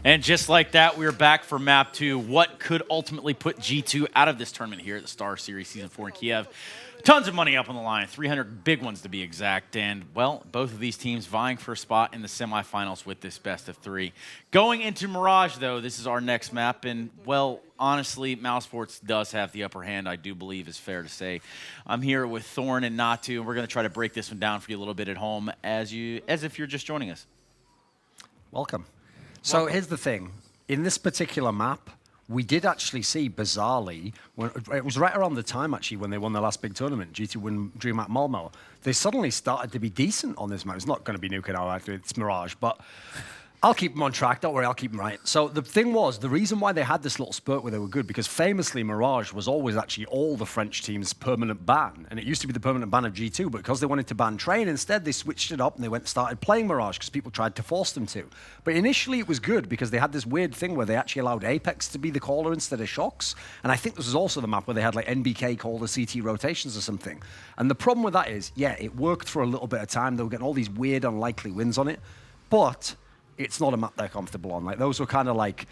And just like that, we're back for Map 2. What could ultimately put G2 out of this tournament here at the StarSeries Season 4 in Kiev? Tons of money up on the line, 300 big ones to be exact. And, well, both of these teams vying for a spot in the semifinals with this best of 3. Going into Mirage, though, this is our next map. And, well, honestly, mousesports does have the upper hand, I do believe is fair to say. I'm here with Thorn and Natu, and we're going to try to break this one down for you a little bit at home as if you're just joining us. Welcome. So here's the thing. In this particular map, we did actually see, bizarrely, when, it was right around the time, actually, when they won their last big tournament, G2 win DreamHack Malmo. They suddenly started to be decent on this map. It's not going to be Nuke now, actually, it's Mirage, but I'll keep them on track. Don't worry, I'll keep them right. So the thing was, the reason why they had this little spurt where they were good, because famously Mirage was always actually all the French teams' permanent ban. And it used to be the permanent ban of G2, but because they wanted to ban Train, instead they switched it up and they started playing Mirage because people tried to force them to. But initially it was good because they had this weird thing where they actually allowed Apex to be the caller instead of Shox. And I think this was also the map where they had like NBK call the CT rotations or something. And the problem with that is, yeah, it worked for a little bit of time. They were getting all these weird, unlikely wins on it. But it's not a map they're comfortable on. Like, those were kind of like,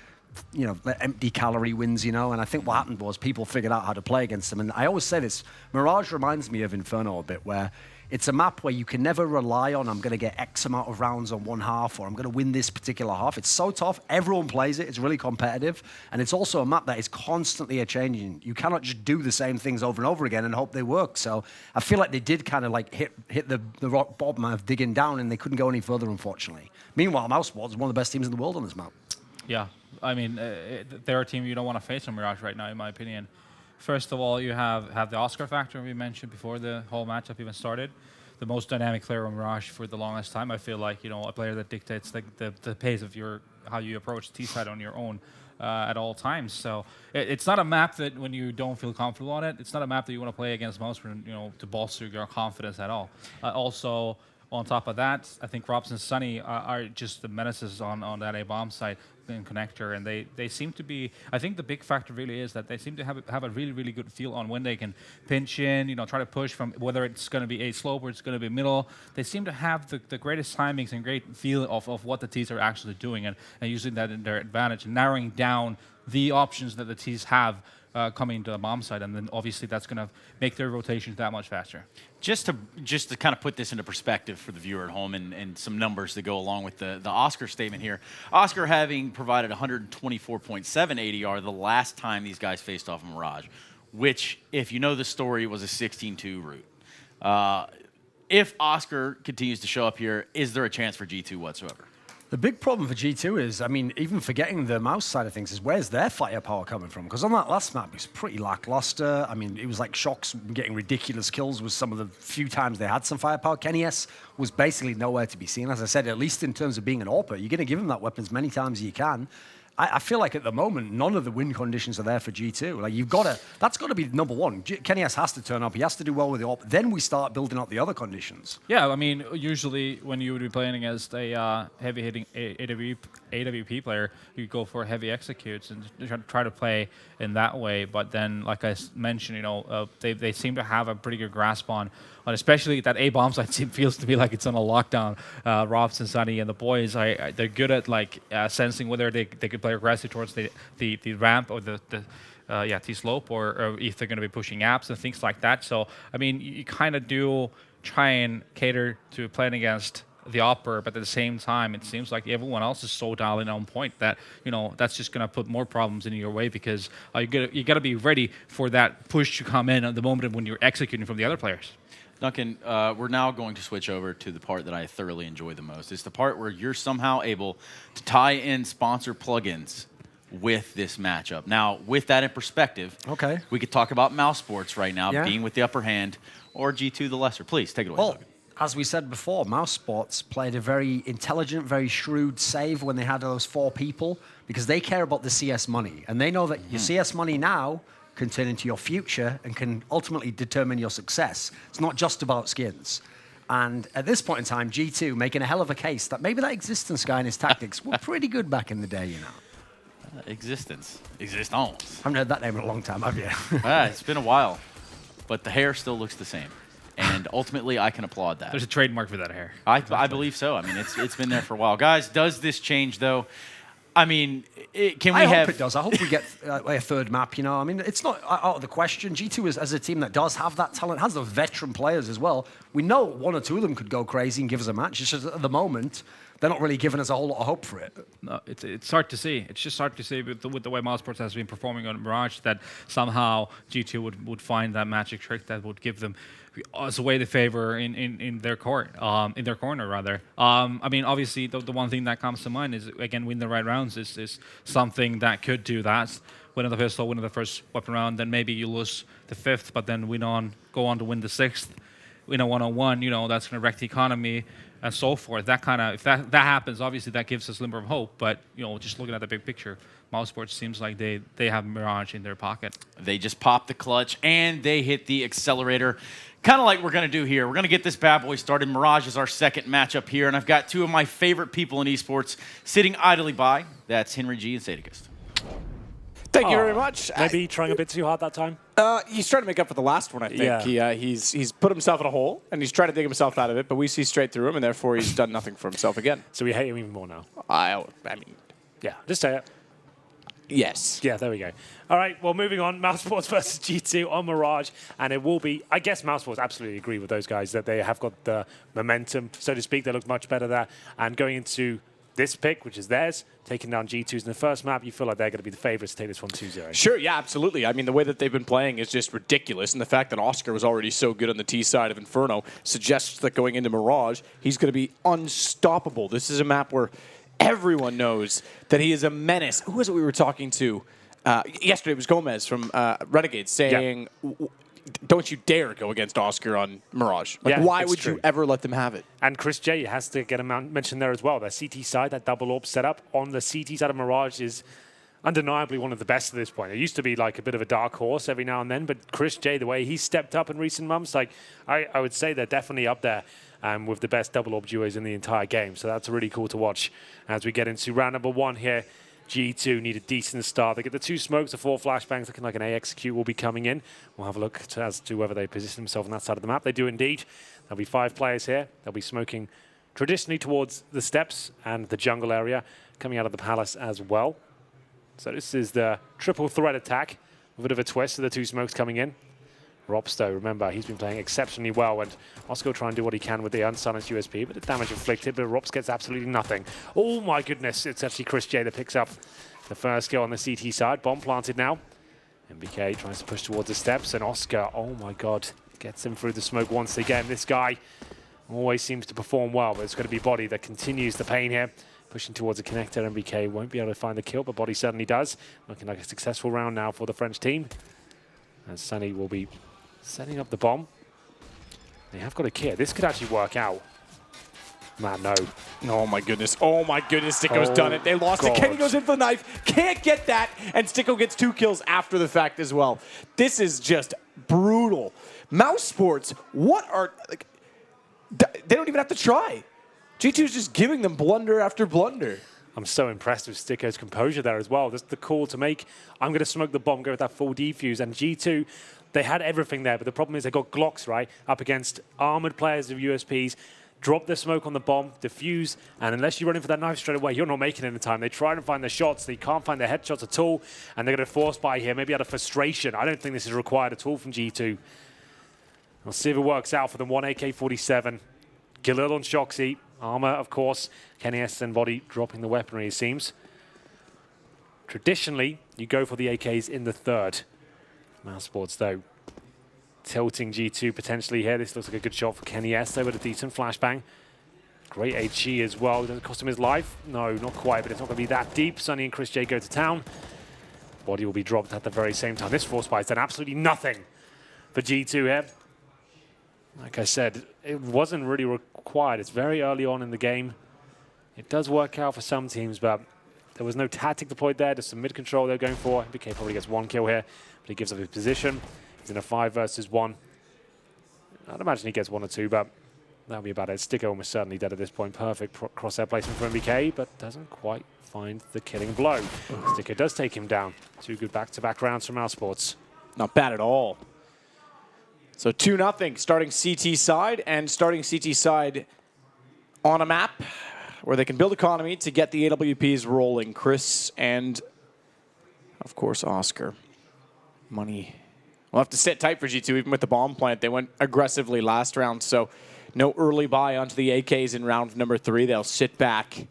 you know, empty calorie wins, you know? And I think what happened was people figured out how to play against them. And I always say this, Mirage reminds me of Inferno a bit, where it's a map where you can never rely on, I'm going to get X amount of rounds on one half, or I'm going to win this particular half. It's so tough. Everyone plays it. It's really competitive. And it's also a map that is constantly changing. You cannot just do the same things over and over again and hope they work. So I feel like they did kind of like hit the rock bottom of digging down, and they couldn't go any further, unfortunately. Meanwhile, mousesports is one of the best teams in the world on this map. Yeah, I mean, they're a team you don't want to face in Mirage right now, in my opinion. First of all, you have the Oscar factor we mentioned before the whole matchup even started. The most dynamic player on Mirage for the longest time. I feel like, you know, a player that dictates the pace of how you approach T-side on your own at all times. So it's not a map that when you don't feel comfortable on it, it's not a map that you want to play against mousesports, you know, to bolster your confidence at all. Also, on top of that, I think Robs and Sunny are just the menaces on that A-bomb side in connector, and they seem to be, I think the big factor really is that they seem to have a really, really good feel on when they can pinch in, you know, try to push from whether it's going to be a slope or it's going to be middle. They seem to have the greatest timings and great feel of what the T's are actually doing and using that in their advantage and narrowing down the options that the T's have coming to the bomb side, and then obviously that's going to make their rotations that much faster. Just to kind of put this into perspective for the viewer at home and some numbers to go along with the Oscar statement here. Oscar having provided 124.7 ADR the last time these guys faced off in Mirage, which, if you know the story, was a 16-2 route. If Oscar continues to show up here, is there a chance for G2 whatsoever? The big problem for G2 is, I mean, even forgetting the mouse side of things, is where's their firepower coming from? Because on that last map, it was pretty lackluster. I mean, it was like Shox getting ridiculous kills was some of the few times they had some firepower. Kenny S was basically nowhere to be seen. As I said, at least in terms of being an AWPer, you're going to give him that weapon as many times as you can. I feel like at the moment, none of the win conditions are there for G2. Like, you've got to, that's got to be number one. Kenny S has to turn up. He has to do well with the AWP. Then we start building up the other conditions. Yeah, I mean, usually when you would be playing against a heavy-hitting AWP player, you go for heavy executes and try to play in that way. But then, like I mentioned, you know, they seem to have a pretty good grasp on especially that A-bomb side feels to me like it's on a lockdown. Robs and Sunny and the boys, they're good at like sensing whether they could play aggressive towards the ramp or the T-slope, or if they're going to be pushing apps and things like that. So, I mean, you kind of do try and cater to playing against the AWPer, but at the same time, it seems like everyone else is so dialed in on point that, you know, that's just going to put more problems in your way, because you got to be ready for that push to come in at the moment when you're executing from the other players. Duncan, we're now going to switch over to the part that I thoroughly enjoy the most. It's the part where you're somehow able to tie in sponsor plugins with this matchup. Now, with that in perspective, okay, we could talk about mousesports right now, being with the upper hand, or G2 the lesser. Please, take it away, Duncan. As we said before, mousesports played a very intelligent, very shrewd save when they had those 4 people, because they care about the CS money. And they know that your CS money now can turn into your future and can ultimately determine your success. It's not just about skins. And at this point in time, G2 making a hell of a case that maybe that Existence guy and his tactics were pretty good back in the day, you know. Existence. Haven't heard that name in a long time, have you? It's been a while, but the hair still looks the same. And ultimately, I can applaud that. There's a trademark for that hair. I believe so. I mean, it's been there for a while. Guys, does this change, though? I mean, can we I have... hope it does. I hope we get a third map, you know. I mean, it's not out of the question. G2 is, as a team that does have that talent, has those veteran players as well. We know one or two of them could go crazy and give us a match. It's just at the moment, they're not really giving us a whole lot of hope for it. No, it's hard to see. It's just hard to see with the way mousesports has been performing on Mirage that somehow G2 would find that magic trick that would give them as a way to favor in their court, in their corner rather. I mean, obviously the one thing that comes to mind is again win the right rounds is something that could do that. Win the pistol, win the first weapon round, then maybe you lose the fifth, but then go on to win the sixth. In a one-on-one, you know, that's going to wreck the economy and so forth. That kind of, if that happens, obviously that gives us a glimmer of hope. But you know, just looking at the big picture, mousesports seems like they have Mirage in their pocket. They just popped the clutch and they hit the accelerator. Kind of like we're going to do here. We're going to get this bad boy started. Mirage is our second matchup here, and I've got two of my favorite people in esports sitting idly by. That's Henry G and Sadicist. Thank you very much. Maybe trying a bit too hard that time? He's trying to make up for the last one, I think. Yeah. He's put himself in a hole, and he's trying to dig himself out of it, but we see straight through him, and therefore he's done nothing for himself again. So we hate him even more now. I mean, Yeah, just say it. yes. Yeah, there we go. All right, well, moving on. mousesports versus G2 on Mirage, and it will be, I guess mousesports absolutely agree with those guys that they have got the momentum, so to speak. They look much better there. And going into this pick, which is theirs, taking down G2s in the first map, you feel like they're going to be the favorites to take this one 2-0. Sure, yeah, absolutely. I mean, the way that they've been playing is just ridiculous, and the fact that Oscar was already so good on the T side of Inferno suggests that going into Mirage, he's going to be unstoppable. This is a map where everyone knows that he is a menace. Who was it we were talking to? Yesterday it was Gomez from Renegades saying, don't you dare go against Oscar on Mirage. Like, Yeah, why it's would true. you ever let them have it? And Chris J has to get a mention there as well. Their CT side, that double orb setup on the CT side of Mirage is undeniably one of the best at this point. It used to be like a bit of a dark horse every now and then, but Chris J, the way he's stepped up in recent months, like I would say they're definitely up there with the best double orb duos in the entire game. So that's really cool to watch as we get into round number one here. G2 need a decent start. They get the two smokes, the four flashbangs, looking like an A execute will be coming in. We'll have a look as to whether they position themselves on that side of the map. They do indeed. There'll be 5 players here. They'll be smoking traditionally towards the steps and the jungle area, coming out of the palace as well. So this is the triple threat attack. A bit of a twist to the two smokes coming in. Ropsto, remember, he's been playing exceptionally well, and Oscar will try and do what he can with the unsilenced USP, but the damage inflicted, but Rops gets absolutely nothing. Oh my goodness, it's actually Chris J that picks up the first kill on the CT side. Bomb planted now. MBK tries to push towards the steps, and Oscar, oh my god, gets him through the smoke once again. This guy always seems to perform well, but it's going to be Body that continues the pain here. Pushing towards the connector, MBK won't be able to find the kill, but Body certainly does. Looking like a successful round now for the French team. And Sunny will be setting up the bomb. They have got a kid. This could actually work out. Man, no. Oh my goodness. Oh my goodness. Sticko's done it. They lost it. Kenny goes in for the knife. Can't get that. And Sticko gets 2 kills after the fact as well. This is just brutal. mousesports, what are... Like, they don't even have to try. G2's just giving them blunder after blunder. I'm so impressed with Sticko's composure there as well. Just the call to make, I'm going to smoke the bomb, go with that full defuse. And G2, they had everything there, but the problem is they got Glocks, right, up against armored players of USPs. Drop the smoke on the bomb, defuse, and unless you run in for that knife straight away, you're not making it in time. They try and find their shots. They can't find their headshots at all, and they're going to force buy here, maybe out of frustration. I don't think this is required at all from G2. We'll see if it works out for them. 1 AK-47. Galil on Shoxy. Armor, of course. Kenny S and Body dropping the weaponry, it seems. Traditionally, you go for the AKs in the third. mousesports, though, tilting G2 potentially here. This looks like a good shot for Kenny S, though, with a decent flashbang. Great HE as well. Doesn't cost him his life. No, not quite, but it's not going to be that deep. Sunny and Chris J go to town. Body will be dropped at the very same time. This force buy's done absolutely nothing for G2 here. Like I said, it wasn't really required. It's very early on in the game. It does work out for some teams, but there was no tactic deployed there. Just some mid-control they're going for. BK probably gets 1 kill here, but he gives up his position. He's in a 5 versus 1. I'd imagine he gets 1 or 2, but that'll be about it. Sticko almost certainly dead at this point. Perfect crosshair placement for MBK, but doesn't quite find the killing blow. Sticko does take him down. 2 good back-to-back rounds from mousesports. Not bad at all. So 2-0 starting CT side, and starting CT side on a map where they can build economy to get the AWPs rolling. Chris and, of course, Oscar. Money. We'll have to sit tight for G2, even with the bomb plant. They went aggressively last round, so no early buy onto the AKs in round number 3. They'll sit back.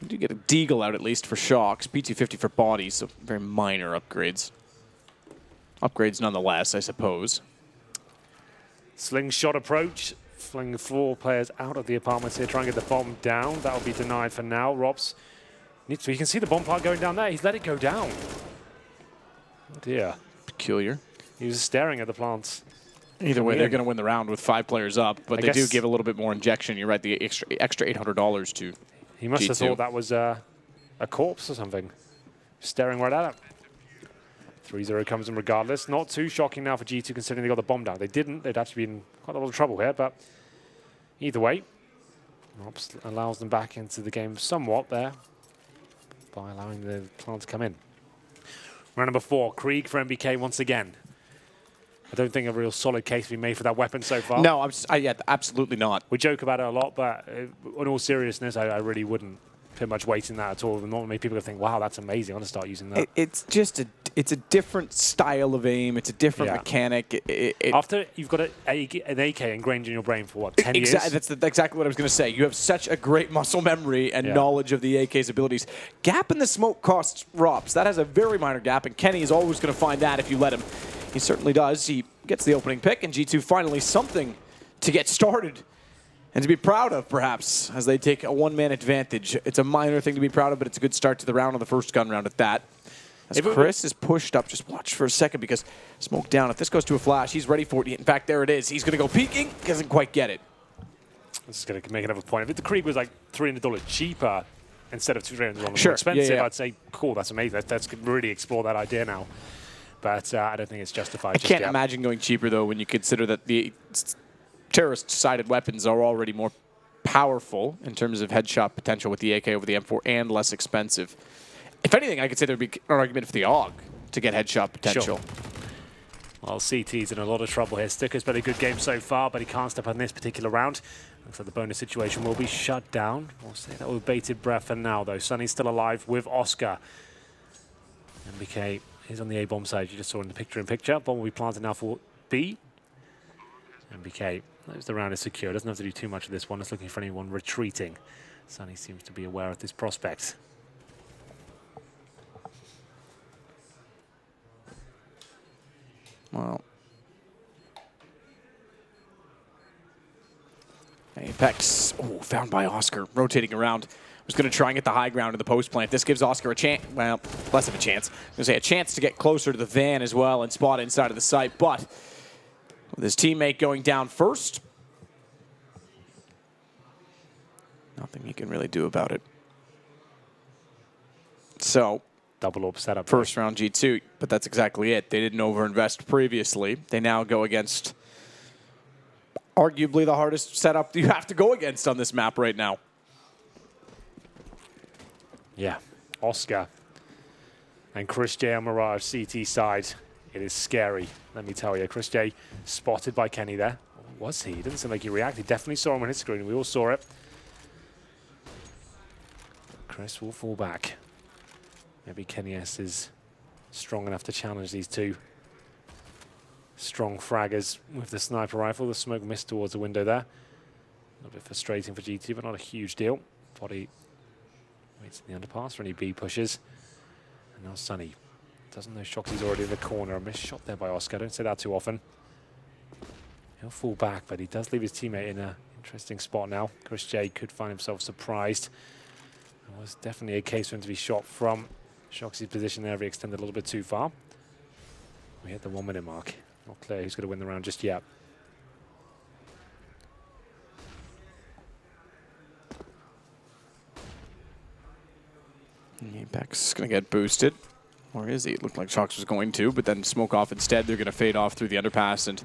You do get a Deagle out at least for shocks. P250 for bodies, so very minor upgrades. Upgrades nonetheless, I suppose. Slingshot approach. Fling 4 players out of the apartments here, trying to get the bomb down. That will be denied for now. Robs needs to. You can see the bomb part going down there. He's let it go down. Oh dear. Peculiar. He was staring at the plants. Either way, they're going to win the round with 5 players up, but they do give a little bit more injection. You're right, the extra $800 to He must G2. have thought that was a corpse or something. Staring right at it. 3-0 comes in regardless. Not too shocking now for G2 considering they got the bomb down. They didn't. They'd actually been in quite a lot of trouble here, but either way, Robs allows them back into the game somewhat there by allowing the plant to come in. Round number 4, Krieg for MBK once again. I don't think a real solid case has been made for that weapon so far. No, yeah, absolutely not. We joke about it a lot, but in all seriousness, I really wouldn't put much weight in that at all. Not many people think, wow, that's amazing. I want to start using that. It's just it's a different style of aim. It's a different mechanic. After you've got an AK ingrained in your brain for what, 10 years? That's exactly what I was going to say. You have such a great muscle memory and knowledge of the AK's abilities. Gap in the smoke costs Robs. That has a very minor gap, and Kenny is always going to find that if you let him. He certainly does. He gets the opening pick, and G2 finally something to get started and to be proud of, perhaps, as they take a one-man advantage. It's a minor thing to be proud of, but it's a good start to the round on the first gun round at that. As Chris is pushed up, just watch for a second because smoke down. If this goes to a flash, he's ready for it. In fact, there it is. He's going to go peeking. Doesn't quite get it. This is going to make another point. If the Krieg was like $300 cheaper instead of $300 more Sure. expensive, Yeah. I'd say, cool, that's amazing. Let's really explore that idea now. But I don't think it's justified. I can't imagine going cheaper, though, when you consider that the terrorist-sided weapons are already more powerful in terms of headshot potential with the AK over the M4 and less expensive. If anything, I could say there would be an argument for the AUG to get headshot potential. Sure. Well, CT's in a lot of trouble here. Sticker's been a good game so far, but he can't step on this particular round. Looks like the bonus situation will be shut down. We'll say that with bated breath for now, though. Sunny's still alive with Oscar. MBK is on the A-bomb side. You just saw in the picture-in-picture. Bomb will be planted now for B. MBK knows the round is secure. Doesn't have to do too much of this one. It's looking for anyone retreating. Sunny seems to be aware of this prospect. Well, Apex, found by Oscar, rotating around. Was going to try and get the high ground in the post plant. This gives Oscar a chance, well, less of a chance. I was going to say a chance to get closer to the van as well and spot inside of the site, but with his teammate going down first, nothing he can really do about it. So, double AWP setup. First round G2, but that's exactly it. They didn't overinvest previously. They now go against arguably the hardest setup you have to go against on this map right now. Yeah, Oscar and Chris J on Mirage CT side. It is scary, let me tell you. Chris J spotted by Kenny there. Or was he? He didn't seem like he reacted. Definitely saw him on his screen. We all saw it. Chris will fall back. Maybe Kenny S is strong enough to challenge these two strong fraggers with the sniper rifle. The smoke missed towards the window there. A little bit frustrating for G2, but not a huge deal. Body waits in the underpass for any B pushes. And now Sunny doesn't know Shoxy's already in the corner. A missed shot there by Oscar. Don't say that too often. He'll fall back, but he does leave his teammate in an interesting spot now. Chris J could find himself surprised. It was definitely a case for him to be shot from Shoxy's position there if he extended a little bit too far. We hit the 1 minute mark. Not clear who's going to win the round just yet. Apex is going to get boosted. Or is he? It looked like Shox was going to, but then smoke off instead. They're going to fade off through the underpass, and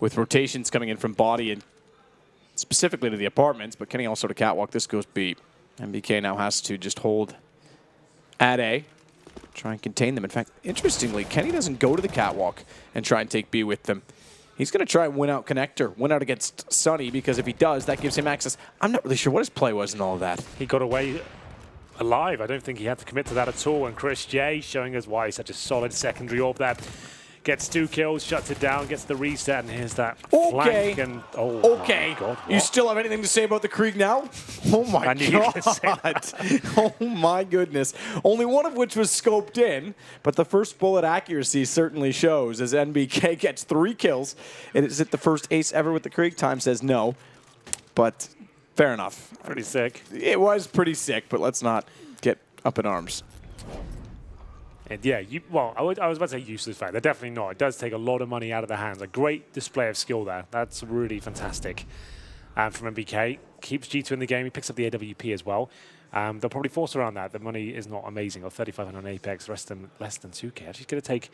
with rotations coming in from body and specifically to the apartments, but Kenny also to catwalk. This goes B. MBK now has to just hold at A, try and contain them. In fact, interestingly, Kenny doesn't go to the catwalk and try and take B with them. He's going to try and win out Connector, win out against Sunny, because if he does, that gives him access. I'm not really sure what his play was in all of that. He got away alive. I don't think he had to commit to that at all. And Chris J showing us why he's such a solid secondary orb there. Gets 2 kills, shuts it down, gets the reset, and here's that flank. And, okay. My God, you still have anything to say about the Krieg now? Oh my God. Oh my goodness. Only one of which was scoped in, but the first bullet accuracy certainly shows as NBK gets 3 kills. And is it the first ace ever with the Krieg? Time says no, but fair enough. Pretty sick. It was pretty sick, but let's not get up in arms. And yeah, I was about to say useless fact. They're definitely not. It does take a lot of money out of their hands. A great display of skill there. That's really fantastic. From MBK. Keeps G2 in the game. He picks up the AWP as well. They'll probably force around that. The money is not amazing. Or 3,500 on Apex, less than 2K. Actually, he's going to take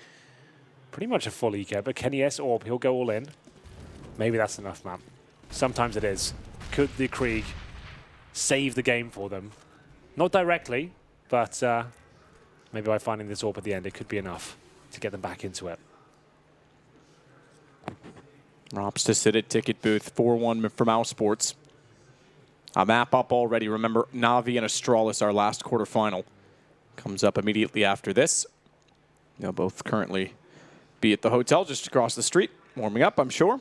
pretty much a full EK. But Kenny S Orb, he'll go all in. Maybe that's enough, man. Sometimes it is. Could the Krieg save the game for them? Not directly, but maybe by finding this orb at the end, it could be enough to get them back into it. Rops to sit at ticket booth, 4-1 for mousesports. A map up already. Remember, Na'Vi and Astralis, our last quarterfinal, comes up immediately after this. They'll both currently be at the hotel just across the street, warming up, I'm sure.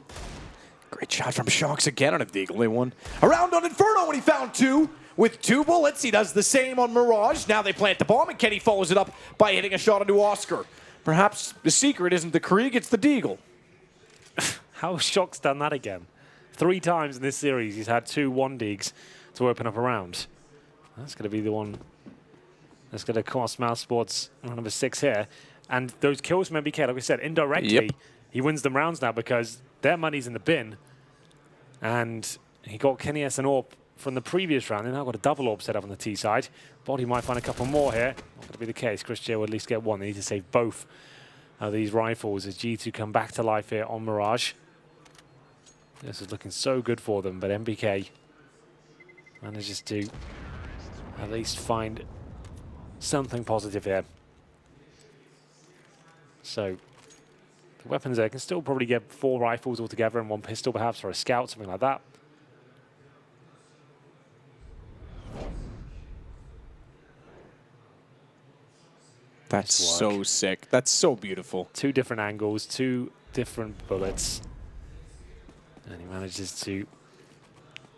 Great shot from Shox again on a Deagle. They won a round on Inferno when he found 2. With 2 bullets, he does the same on Mirage. Now they plant the bomb, and Kenny follows it up by hitting a shot onto Oscar. Perhaps the secret isn't the Krieg, it's the Deagle. How has Shox done that again? 3 times in this series, he's had 2 1-digs to open up a round. That's going to be the one that's going to cost mousesports round number 6 here. And those kills from MBK, like we said, indirectly, he wins them rounds now because their money's in the bin. And he got Kenny S and Orb from the previous round. They now got a double orb set up on the T side. Body might find a couple more here. Not going to be the case. Chris J will at least get 1. They need to save both of these rifles as G2 come back to life here on Mirage. This is looking so good for them, but MBK manages to at least find something positive here. So the weapons there can still probably get 4 rifles altogether and 1 pistol perhaps, or a scout, something like that. That's so sick. That's so beautiful. 2 different angles, 2 different bullets. And he manages to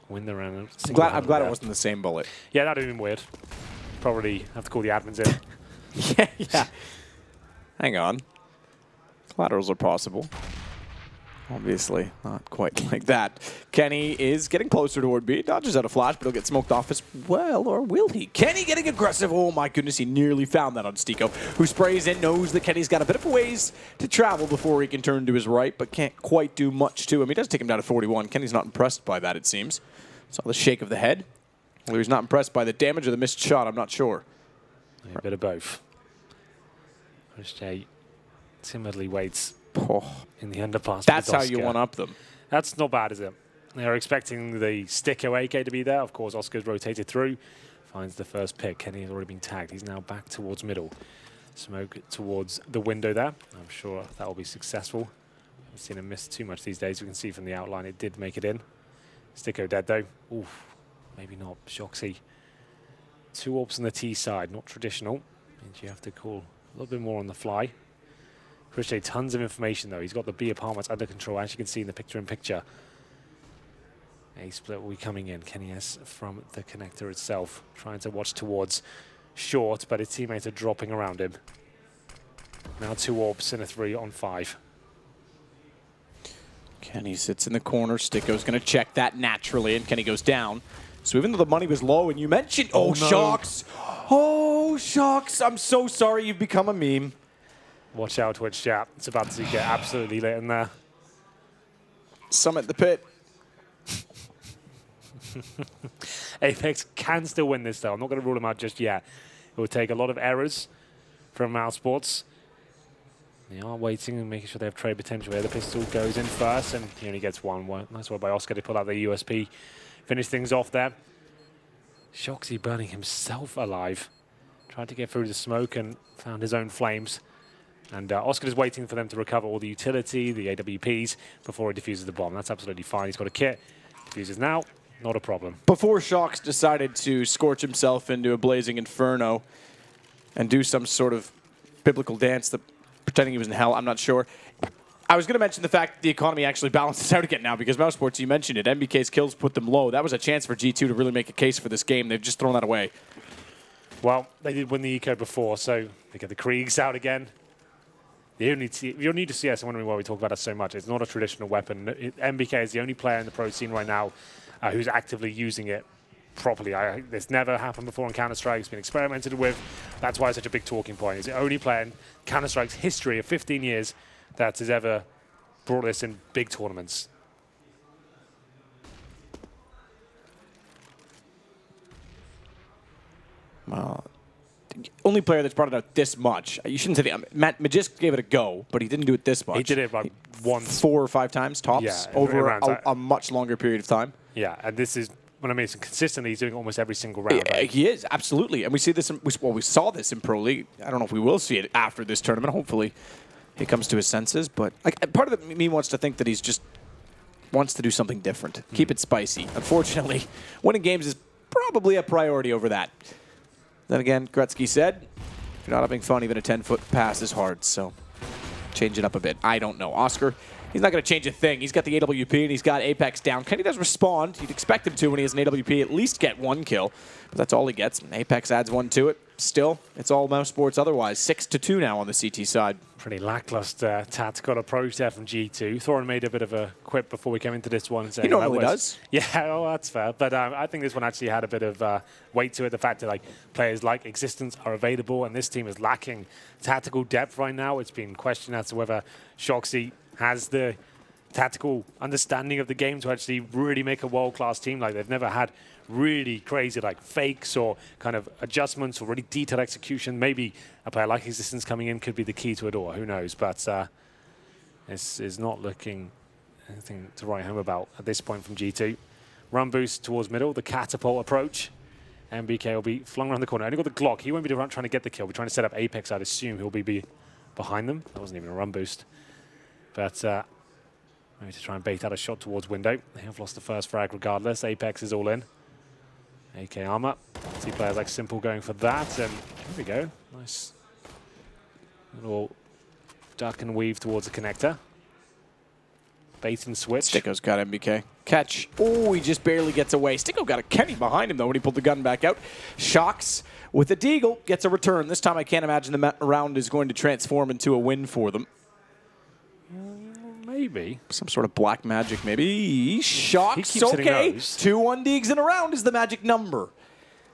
win the round. I'm glad it wasn't the same bullet. Yeah, that would have been weird. Probably have to call the admins in. Yeah. Hang on. Collaterals are possible. Obviously, not quite like that. Kenny is getting closer toward B. Dodges out a flash, but he'll get smoked off as well, or will he? Kenny getting aggressive. Oh my goodness, he nearly found that on Stico, who sprays in, knows that Kenny's got a bit of a ways to travel before he can turn to his right, but can't quite do much to him. He does take him down to 41. Kenny's not impressed by that, it seems. Saw the shake of the head. Whether he's not impressed by the damage or the missed shot, I'm not sure. A bit of both. Chris J timidly waits in the underpass. That's how you one-up them. That's not bad, is it? They are expecting the sticker AK to be there. Of course, Oscar's rotated through. Finds the first pick. Kenny has already been tagged. He's now back towards middle. Smoke towards the window there. I'm sure that will be successful. Haven't seen him miss too much these days. We can see from the outline it did make it in. Sticko dead, though. Oof, maybe not. Shoxy. 2 orbs on the T side. Not traditional. Means you have to call a little bit more on the fly. Chris J, tons of information though. He's got the B apartments under control, as you can see in the picture-in-picture. A split will be coming in. Kenny S from the connector itself, trying to watch towards short, but his teammates are dropping around him. Now 2 orbs and a 3 on 5. Kenny sits in the corner. Sticko's going to check that naturally, and Kenny goes down. So even though the money was low, and you mentioned, oh, Shox. Oh, Shox. I'm so sorry you've become a meme. Watch out, Twitch chat. It's about to get absolutely lit in there. Summit the pit. Apex can still win this, though. I'm not going to rule him out just yet. It will take a lot of errors from mousesports. They are waiting and making sure they have trade potential here. The pistol goes in first, and he only gets 1. Nice work by Oscar to pull out the USP. Finish things off there. Shoxy burning himself alive. Tried to get through the smoke and found his own flames. And Oscar is waiting for them to recover all the utility, the AWPs, before he defuses the bomb. That's absolutely fine. He's got a kit. Defuses now. Not a problem. Before Shox decided to scorch himself into a blazing inferno and do some sort of biblical dance, pretending he was in hell, I'm not sure. I was going to mention the fact that the economy actually balances out again now because mousesports, you mentioned it, MBK's kills put them low. That was a chance for G2 to really make a case for this game. They've just thrown that away. Well, they did win the eco before, so they get the Kriegs out again. You need to see us. I'm wondering why we talk about it so much. It's not a traditional weapon. MBK is the only player in the pro scene right now who's actively using it properly. This never happened before in Counter-Strike. It's been experimented with. That's why it's such a big talking point. It's the only player in Counter-Strike's history of 15 years that has ever brought this in big tournaments. Well, the only player that's brought it out this much. You shouldn't say that. Matt Magisk gave it a go, but he didn't do it this much. He did it like once. 4 or 5 times, tops, Yeah, over around a much longer period of time. Yeah, and this is what I mean. It's consistently, he's doing almost every single round. Right? He is, absolutely. And we see this, we saw this in Pro League. I don't know if we will see it after this tournament. Hopefully he comes to his senses. But part of me wants to think that he's just wants to do something different. Keep it spicy. Unfortunately, winning games is probably a priority over that. Then again, Gretzky said, if you're not having fun, even a 10-foot pass is hard. So change it up a bit. I don't know. Oscar, he's not going to change a thing. He's got the AWP and he's got Apex down. Kenny does respond. You'd expect him to when he has an AWP at least get 1 kill. But that's all he gets. Apex adds 1 to it. Still, it's all mousesports otherwise. 6-2 now on the CT side. Pretty lackluster tactical approach there from G2. Thorin made a bit of a quip before we came into this one. Saying, He normally does. Yeah, well, that's fair. But I think this one actually had a bit of weight to it. The fact that players like Existence are available and this team is lacking tactical depth right now. It's been questioned as to whether Shoxy has the tactical understanding of the game to actually really make a world-class team. They've never had really crazy fakes or kind of adjustments or really detailed execution. Maybe a player like Existence coming in could be the key to it all. Who knows? But this is not looking anything to write home about at this point from G2. Run boost towards middle, the catapult approach. MBK will be flung around the corner. Only got the Glock. He won't be trying to get the kill. We're trying to set up Apex. I'd assume he'll be behind them. That wasn't even a run boost. But maybe to try and bait out a shot towards window. They have lost the first frag regardless. Apex is all in. AK armor. See players like Simple going for that. And there we go. Nice little duck and weave towards the connector. Bait and switch. Sticko's got MBK. Catch. Oh, he just barely gets away. Sticko got a Kenny behind him, though, when he pulled the gun back out. Shox with the Deagle gets a return. This time I can't imagine the round is going to transform into a win for them. Maybe. Some sort of black magic, maybe. Shox. He keeps hitting Okay. those. 2 1-Deags in a round is the magic number.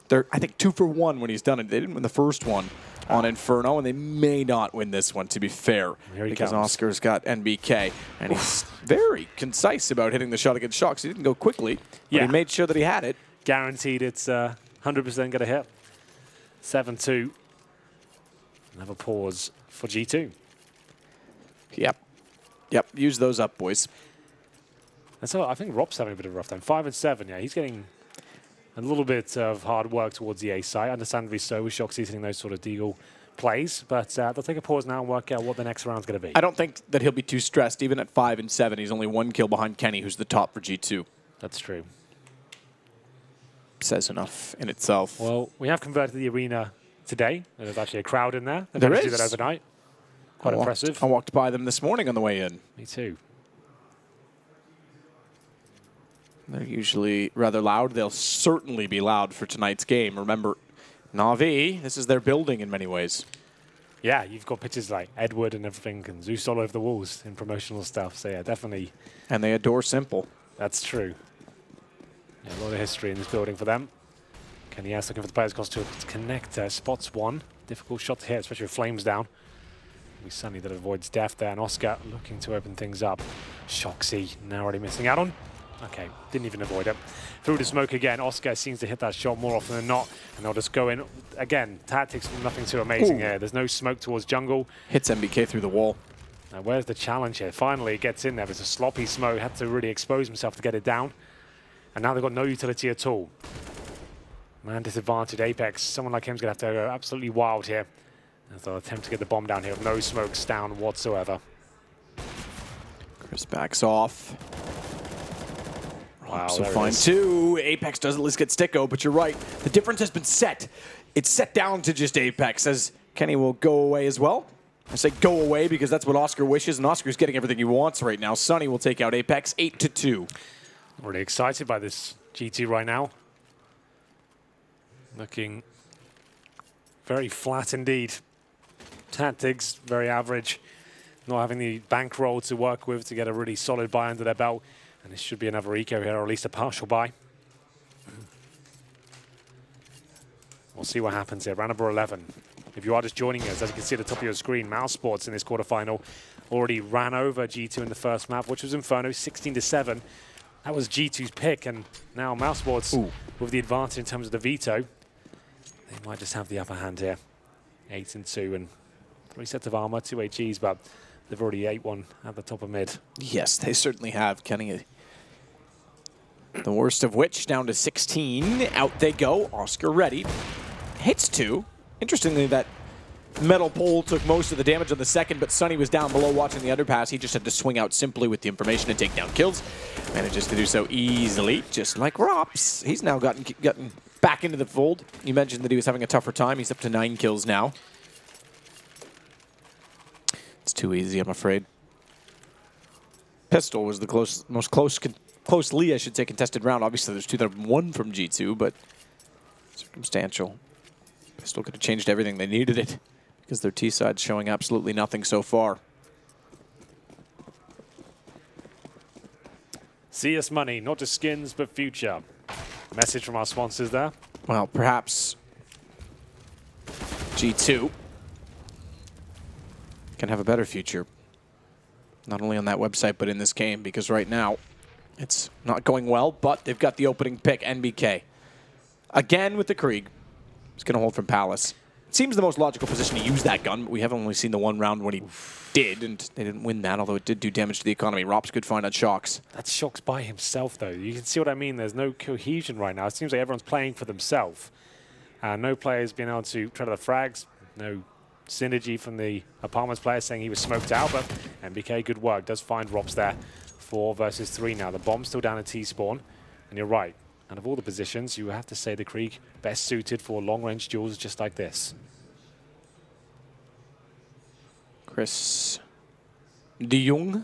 They're, I think, 2 for 1 when he's done it. They didn't win the first one on Inferno, and they may not win this one, to be fair. Here he because comes. Oscar's got NBK, and he's very concise about hitting the shot against Shox. He didn't go quickly, but Yeah. he made sure that he had it. Guaranteed it's 100% going to hit. 7-2. Another pause for G2. Yep. Yep, use those up, boys. And so I think Rob's having a bit of a rough time. 5 and 7, yeah. He's getting a little bit of hard work towards the A side. Understandably so, with Shoxy hitting those sort of Deagle plays. But they'll take a pause now and work out what the next round's going to be. I don't think that he'll be too stressed. Even at 5 and 7, he's only 1 kill behind Kenny, who's the top for G2. That's true. Says enough in itself. Well, we have converted the arena today. There's actually a crowd in there. They There managed to do is. that overnight. Quite impressive. I walked by them this morning on the way in. Me too. They're usually rather loud. They'll certainly be loud for tonight's game. Remember, Na'Vi, this is their building in many ways. Yeah, you've got pictures like Edward and everything and Zeus all over the walls in promotional stuff. So yeah, definitely. And they adore Simple. That's true. Yeah, a lot of history in this building for them. Kenny S looking for the players across to connect. Spots one. Difficult shot to hit, especially with flames down. It'll be Sunny that avoids death there. And Oscar looking to open things up. Shoxy now already missing out on. Okay, didn't even avoid it. Through the smoke again. Oscar seems to hit that shot more often than not. And they'll just go in. Again, tactics, nothing too amazing here. There's no smoke towards jungle. Hits MBK through the wall. Now, where's the challenge here? Finally, it gets in there. There's a sloppy smoke. Had to really expose himself to get it down. And now they've got no utility at all. Man disadvantaged Apex. Someone like him's going to have to go absolutely wild here. As they'll attempt to get the bomb down here. No smokes down whatsoever. Chris backs off. Wow, So there it fine is. too. Apex does at least get Sticko, but you're right. The difference has been set. It's set down to just Apex, as Kenny will go away as well. I say go away because that's what Oscar wishes, and Oscar's getting everything he wants right now. Sonny will take out Apex 8-2. Really excited by this GT right now. Looking very flat indeed. Tactics, very average. Not having the bankroll to work with to get a really solid buy under their belt. And this should be another eco here, or at least a partial buy. We'll see what happens here. Round number 11. If you are just joining us, as you can see at the top of your screen, mousesports in this quarterfinal already ran over G2 in the first map, which was Inferno, 16-7. That was G2's pick, and now mousesports with the advantage in terms of the veto. They might just have the upper hand here. 8-2 and 3 sets of armor, 2 HEs, but they've already 8-1 at the top of mid. Yes, they certainly have, Kenny. The worst of which, down to 16. Out they go. Oscar ready. Hits 2. Interestingly, that metal pole took most of the damage on the second, but Sonny was down below watching the underpass. He just had to swing out simply with the information and take down kills. Manages to do so easily, just like Rops. He's now gotten back into the fold. You mentioned that he was having a tougher time. He's up to 9 kills now. It's too easy, I'm afraid. Pistol was the most closely, I should say, contested round. Obviously, there's 2 that have won from G2, but circumstantial. Pistol could have changed everything. They needed it because their T-side's showing absolutely nothing so far. CS money, not just skins, but future. Message from our sponsors there. Well, perhaps G2 can have a better future. Not only on that website, but in this game, because right now it's not going well, but they've got the opening pick, NBK. Again with the Krieg. He's going to hold from Palace. It seems the most logical position to use that gun, but we have only seen the one round when he did, and they didn't win that, although it did do damage to the economy. Rops could find on Shocks. That's Shocks by himself, though. You can see what I mean. There's no cohesion right now. It seems like everyone's playing for themselves. No players being able to try to the frags. No synergy from the Apartments player saying he was smoked out, but NBK, good work. Does find Rops there. 4 versus 3 now. The bomb's still down at T-spawn, and you're right. Out of all the positions, you have to say the Krieg best suited for long-range duels just like this. Chris de Jong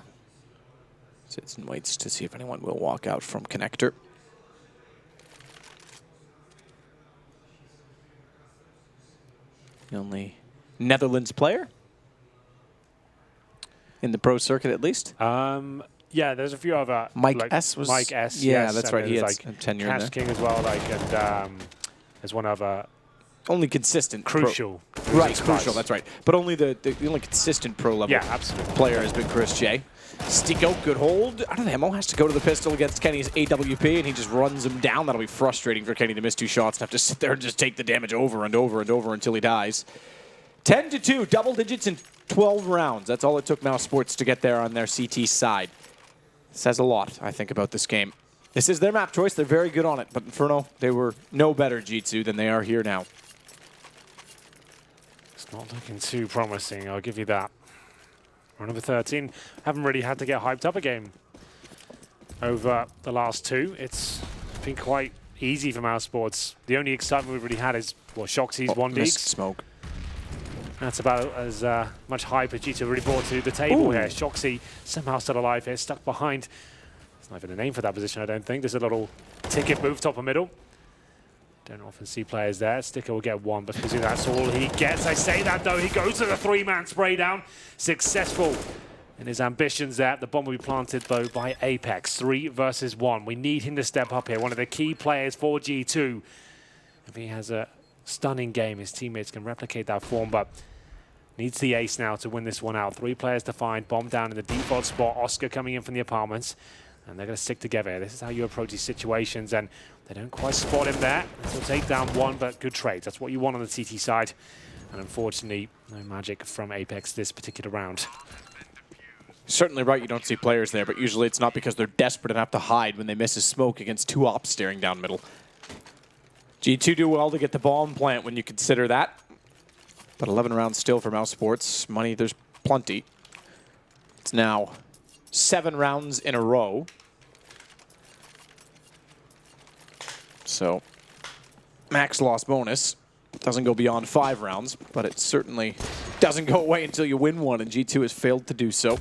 sits and waits to see if anyone will walk out from connector. The only Netherlands player in the pro circuit, at least. Yeah, there's a few other. Mike like S was. Mike S. Yeah, yes, that's and right. He had there's, like tenure in Cash there. King as well. Like, and there's one other Only consistent. crucial. Right, crucial. That's right. But only the only consistent pro level. Yeah, absolutely. Player has been Chris J. Sticko, good hold. I don't know. Hemo has to go to the pistol against Kenny's AWP, and he just runs him down. That'll be frustrating for Kenny to miss 2 shots and have to sit there and just take the damage over and over and over until he dies. 10-2, double digits in 12 rounds. That's all it took mousesports to get there on their CT side. Says a lot, I think, about this game. This is their map choice. They're very good on it. But Inferno, they were no better, G2, than they are here now. It's not looking too promising, I'll give you that. Round number 13. Haven't really had to get hyped up a game over the last 2. It's been quite easy for mousesports. The only excitement we've really had is, well, Shoxy's 1 missed leagues. smoke. That's about as much hype as G2 really brought to the table here. Shoxy somehow still alive here, stuck behind. There's not even a name for that position, I don't think. There's a little ticket move top of middle. Don't often see players there. Sticker will get 1, but presumably that's all he gets. I say that, though. He goes to the 3-man spray down. Successful in his ambitions there. The bomb will be planted, though, by Apex. 3 versus 1. We need him to step up here. One of the key players for G2. If he has a stunning game, his teammates can replicate that form, but needs the ace now to win this one out. 3 players to find. Bomb down in the default spot. Oscar coming in from the Apartments. And they're going to stick together. This is how you approach these situations, and they don't quite spot him there. So take down 1, but good trade. That's what you want on the TT side. And unfortunately, no magic from Apex this particular round. Certainly right, you don't see players there, but usually it's not because they're desperate enough to hide when they miss a smoke against 2 ops staring down middle. G2 do well to get the bomb plant when you consider that. But 11 rounds still for mousesports. Money, there's plenty. It's now 7 rounds in a row. So, max loss bonus doesn't go beyond 5 rounds, but it certainly doesn't go away until you win one, and G2 has failed to do so.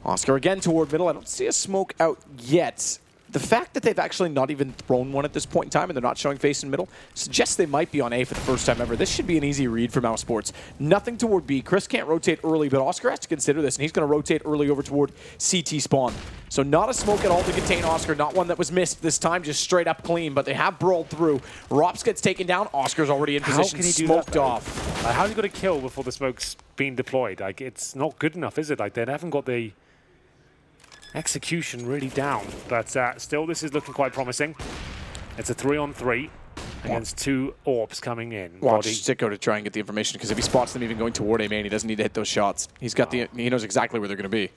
Oscar again toward middle. I don't see a smoke out yet. The fact that they've actually not even thrown one at this point in time and they're not showing face in middle suggests they might be on A for the first time ever. This should be an easy read for mousesports. Nothing toward B. Chris can't rotate early, but Oscar has to consider this, and he's going to rotate early over toward CT spawn. So not a smoke at all to contain Oscar. Not one that was missed this time, just straight up clean, but they have brawled through. Rops gets taken down. Oscar's already in position, How can he do smoked that, off. How's he got to kill before the smoke's been deployed? Like, it's not good enough, is it? Like, they haven't got the execution really down, but still this is looking quite promising. It's a 3-on-3 against 2 AWPs coming in. Watch Sicko to try and get the information, because if he spots them even going toward A main, he doesn't need to hit those shots. He's got he knows exactly where they're going to be.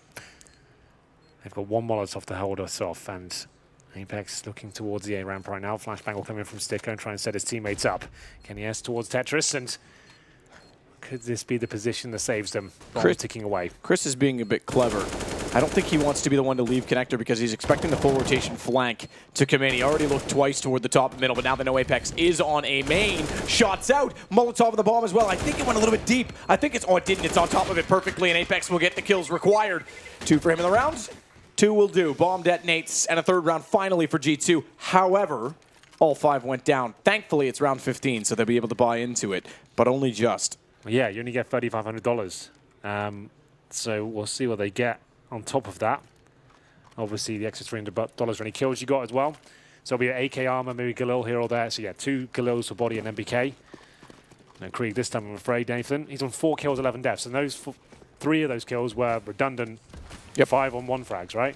They've got 1 Molotov to hold us off, and Apex looking towards the A ramp right now. Flashbang will come in from Sticko and try and set his teammates up. Kenny S towards Tetris, and could this be the position that saves them? Chris ticking away. Chris is being a bit clever. I don't think he wants to be the one to leave connector, because he's expecting the full rotation flank to come in. He already looked twice toward the top and middle, but now they know Apex is on A main. Shots out. Molotov on the bomb as well. I think it went a little bit deep. I think it's, oh, it didn't. It's on top of it perfectly, and Apex will get the kills required. 2 for him in the round. 2 will do. Bomb detonates, and a 3rd round finally for G2. However, all 5 went down. Thankfully, it's round 15, so they'll be able to buy into it, but only just. Yeah, you only get $3,500. So we'll see what they get on top of that. Obviously, the extra $300 for any kills you got as well. So it'll be an AK armor, maybe Galil here or there. So yeah, 2 Galils for body and MBK. No Krieg this time, I'm afraid, Nathan. He's on 4 kills, 11 deaths. And those 3 of those kills were redundant 5-on-1 frags, right?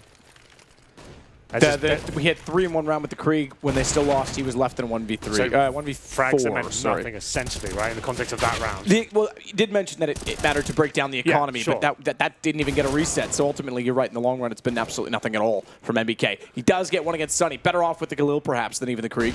We had 3 in 1 round with the Krieg. When they still lost, he was left in 1v3. So 1v4, frags that meant nothing, essentially, right, in the context of that round. Well, you did mention that it mattered to break down the economy, sure. but that didn't even get a reset. So ultimately, you're right. In the long run, it's been absolutely nothing at all from MBK. He does get one against Sunny. Better off with the Galil, perhaps, than even the Krieg.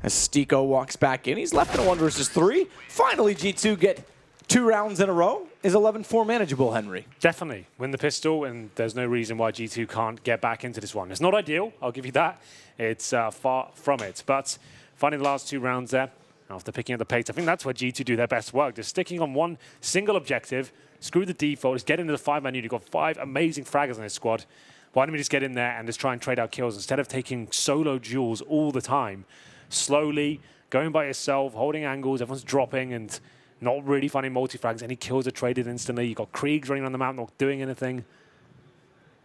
As Stiko walks back in, he's left in a 1 versus 3. Finally, G2 get 2 rounds in a row. Is 11-4 manageable, Henry? Definitely. Win the pistol, and there's no reason why G2 can't get back into this one. It's not ideal, I'll give you that. It's far from it. But finding the last 2 rounds there, after picking up the pace, I think that's where G2 do their best work. Just sticking on one single objective, screw the default, just get into the 5-man unit. You've got 5 amazing fraggers in this squad. Why don't we just get in there and just try and trade out kills instead of taking solo duels all the time? Slowly, going by yourself, holding angles, everyone's dropping, and not really finding multi-frags. Any kills are traded instantly. You've got Kriegs running on the map, not doing anything.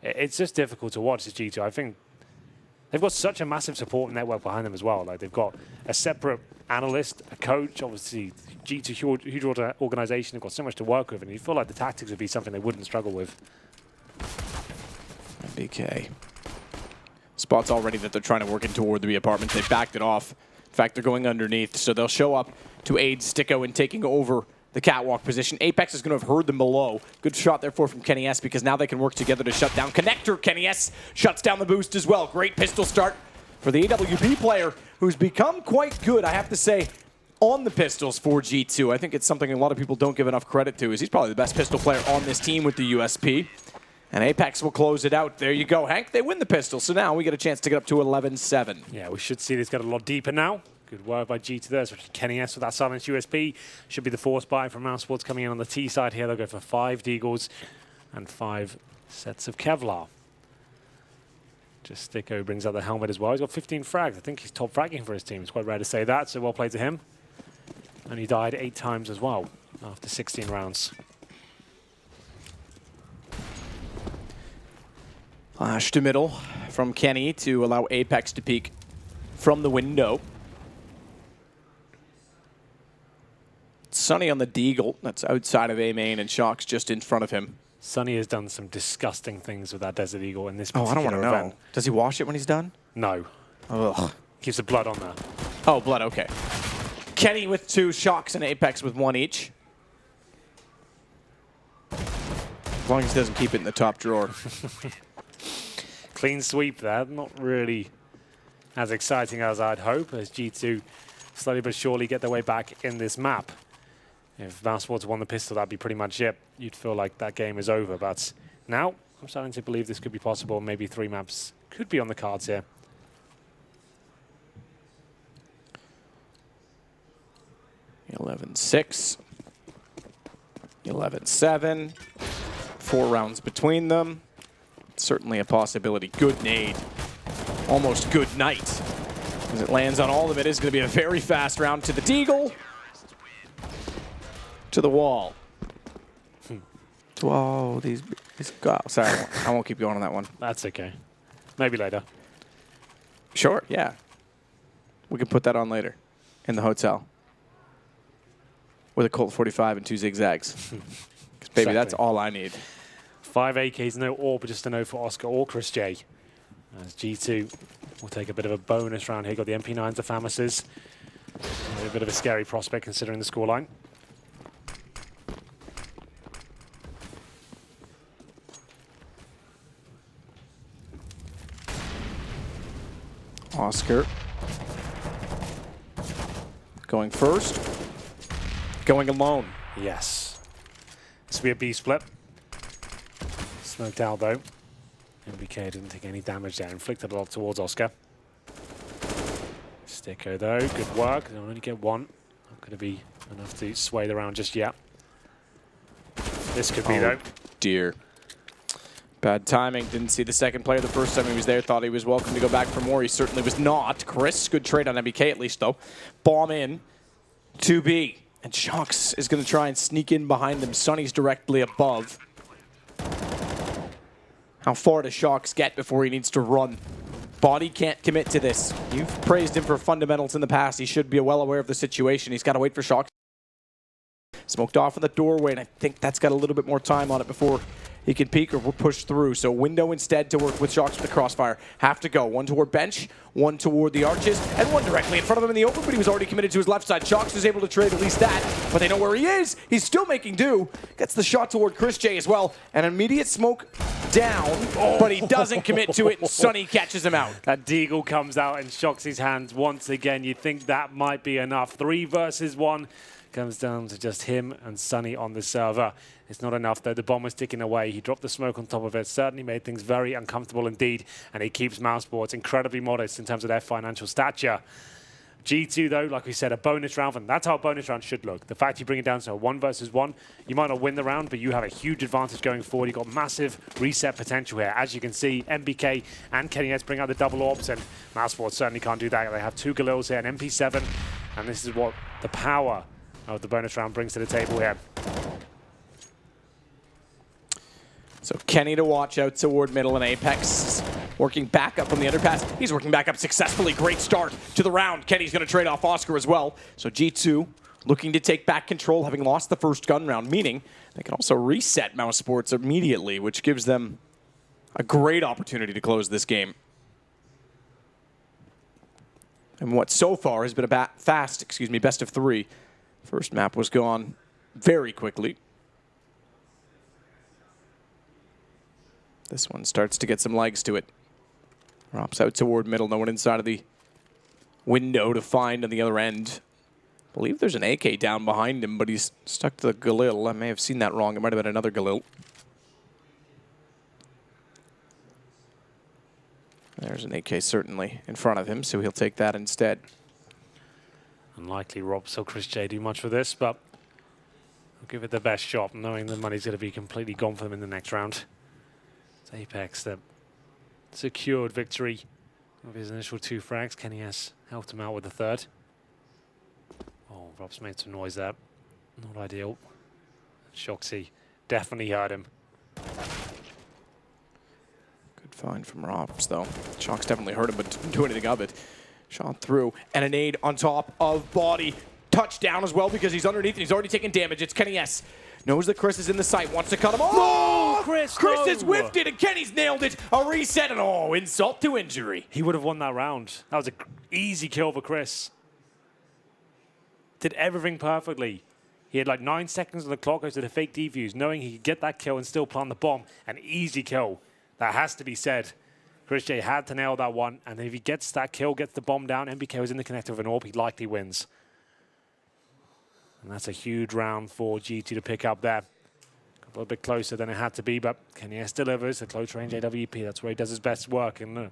It's just difficult to watch this G2. I think they've got such a massive support network behind them as well. Like, they've got a separate analyst, a coach, obviously G2, huge organization. They've got so much to work with, and you feel like the tactics would be something they wouldn't struggle with. MBK. Spots already that they're trying to work in toward the B apartment. They backed it off. In fact, they're going underneath, so they'll show up to aid Sticko in taking over the catwalk position. Apex is going to have heard them below. Good shot, therefore, from Kenny S, because now they can work together to shut down Connector. Kenny S shuts down the boost as well. Great pistol start for the AWP player, who's become quite good, I have to say, on the pistols for G2. I think it's something a lot of people don't give enough credit to, is he's probably the best pistol player on this team with the USP. And Apex will close it out. There you go, Hank. They win the pistol, so now we get a chance to get up to 11-7. Yeah, we should see this get a lot deeper now. Good work by G2 there, especially Kenny S with that silenced USP. Should be the force buy from mousesports coming in on the T side here. They'll go for 5 Deagles and 5 sets of Kevlar. Just Sticko brings out the helmet as well. He's got 15 frags. I think he's top fragging for his team. It's quite rare to say that, so well played to him. And he died 8 times as well after 16 rounds. Flash to middle from Kenny to allow Apex to peek from the window. Sunny on the Deagle. That's outside of A main, and Shock's just in front of him. Sunny has done some disgusting things with that Desert Eagle in this particular I don't want to event. know. Does he wash it when he's done? No. Ugh. Keeps the blood on there. Oh, blood, okay. Kenny with 2, Shocks and Apex with 1 each. As long as he doesn't keep it in the top drawer. Clean sweep there. Not really as exciting as I'd hope, as G2 slowly but surely get their way back in this map. If mousesports won the pistol, that'd be pretty much it. You'd feel like that game is over. But now I'm starting to believe this could be possible. Maybe 3 maps could be on the cards here. 11-6. 11-7. 4 rounds between them. Certainly a possibility. Good nade. Almost good night. As it lands on all of it, it's going to be a very fast round to the Deagle. To the wall. Whoa, these oh, sorry, I won't keep going on that one. That's okay. Maybe later. Sure, yeah. We can put that on later in the hotel. With a Colt 45 and 2 zigzags. 'Cause baby, that's all I need. 5 AKs, no AWP, but just a no for Oscar or Chris J. As G2 will take a bit of a bonus round here. Got the MP9s, the Famises. A bit of a scary prospect considering the scoreline. Oscar going first. Going alone. Yes. This will be a B split. Smoked out though. MBK didn't take any damage there. Inflicted a lot towards Oscar. Sticker though, good work. They'll only get 1. Not going to be enough to sway the round just yet. This could be though. Dear. Bad timing. Didn't see the second player the first time he was there. Thought he was welcome to go back for more. He certainly was not. Chris, good trade on MBK at least though. Bomb in. 2B. And Shocks is going to try and sneak in behind them. Sunny's directly above. How far does Shocks get before he needs to run? Body can't commit to this. You've praised him for fundamentals in the past. He should be well aware of the situation. He's got to wait for Shocks. Smoked off in the doorway, and I think that's got a little bit more time on it before he can peek or push through. So window instead to work with Shocks with the crossfire. Have to go. 1 toward bench, 1 toward the arches, and 1 directly in front of him in the open, but he was already committed to his left side. Shocks is able to trade at least that, but they know where he is. He's still making do. Gets the shot toward Chris J as well. An immediate smoke down, but he doesn't commit to it, and Sunny catches him out. That Deagle comes out and shocks his hands once again. You think that might be enough. 3 versus 1. Comes down to just him and Sunny on the server. It's not enough though. The bomb was ticking away. He dropped the smoke on top of it. Certainly made things very uncomfortable indeed. And he keeps mousesports incredibly modest in terms of their financial stature. G2 though, like we said, a bonus round. And that's how a bonus round should look. The fact you bring it down to a 1 versus 1, you might not win the round, but you have a huge advantage going forward. You've got massive reset potential here. As you can see, MBK and Kenny Nets bring out the double orbs, and mousesports certainly can't do that. They have 2 Galils here, an MP7, and this is what the power of the bonus round brings to the table here. So Kenny to watch out toward middle and Apex. Working back up from the underpass. He's working back up successfully. Great start to the round. Kenny's going to trade off Oscar as well. So G2 looking to take back control, having lost the first gun round, meaning they can also reset mousesports immediately, which gives them a great opportunity to close this game. And what so far has been a fast, best of 3. First map was gone very quickly. This one starts to get some legs to it. Drops out toward middle. No one inside of the window to find on the other end. I believe there's an AK down behind him, but he's stuck to the Galil. I may have seen that wrong. It might have been another Galil. There's an AK certainly in front of him, so he'll take that instead. Unlikely Robs or Chris J do much for this, but we'll give it the best shot, knowing the money's going to be completely gone for them in the next round. It's Apex that secured victory with his initial 2 frags. Kenny has helped him out with the 3rd. Oh, Rob's made some noise there. Not ideal. Shoxy definitely heard him. Good find from Robs, though. Shocks definitely heard him, but didn't do anything of it. Shot through, and a nade on top of body. Touchdown as well because he's underneath and he's already taken damage. It's Kenny S. Knows that Chris is in the sight, wants to cut him off. Oh, Chris no. has whiffed it and Kenny's nailed it. A reset and insult to injury. He would have won that round. That was an easy kill for Chris. Did everything perfectly. He had like 9 seconds on the clock, goes to the fake defuse, knowing he could get that kill and still plant the bomb. An easy kill. That has to be said. Chris J had to nail that one, and if he gets that kill, gets the bomb down, MBK was in the connector of an AWP, he likely wins. And that's a huge round for G2 to pick up there. A little bit closer than it had to be, but Kenny S delivers the close range AWP. That's where he does his best work. And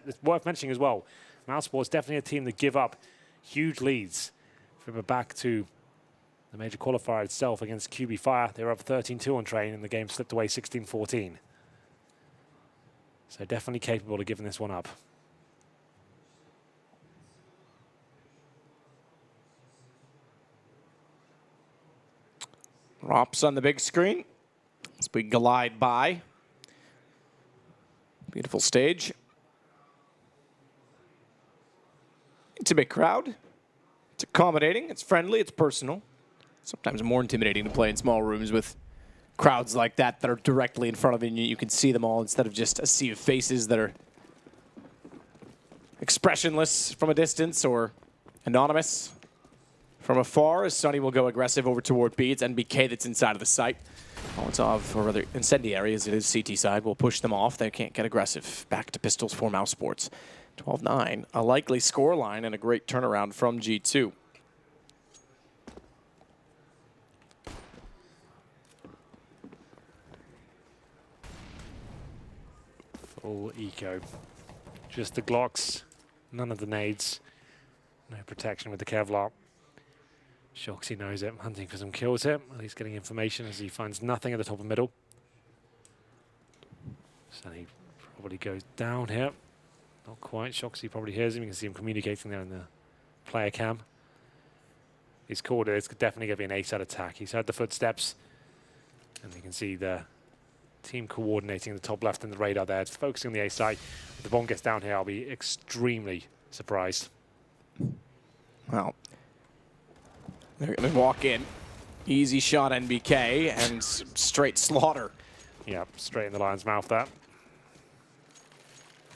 it's worth mentioning as well, mousesports definitely a team that give up huge leads. If we go back to the major qualifier itself against QB Fire, they were up 13-2 on Train, and the game slipped away 16-14. So definitely capable of giving this one up. Rops on the big screen as we glide by. Beautiful stage. It's a big crowd. It's accommodating, it's friendly, it's personal. Sometimes more intimidating to play in small rooms with crowds like that are directly in front of you and you can see them all instead of just a sea of faces that are expressionless from a distance or anonymous from afar. As Sunny will go aggressive over toward B. It's NBK that's inside of the site. Molotov, or rather Incendiary as it is CT side, will push them off. They can't get aggressive. Back to pistols for mousesports. 12-9, a likely scoreline and a great turnaround from G2. Full eco. Just the Glocks, none of the nades. No protection with the Kevlar. Shoxy knows it, hunting for some kills here. At least getting information as he finds nothing at the top of middle. Sunny probably goes down here. Not quite. Shoxy probably hears him. You can see him communicating there in the player cam. He's called it. It's definitely going to be an A-side attack. He's heard the footsteps. And you can see the team coordinating the top left and the radar there. It's focusing on the A-side. If the bomb gets down here, I'll be extremely surprised. Well, they're going to walk in. Easy shot NBK and straight slaughter. Yeah, straight in the lion's mouth there.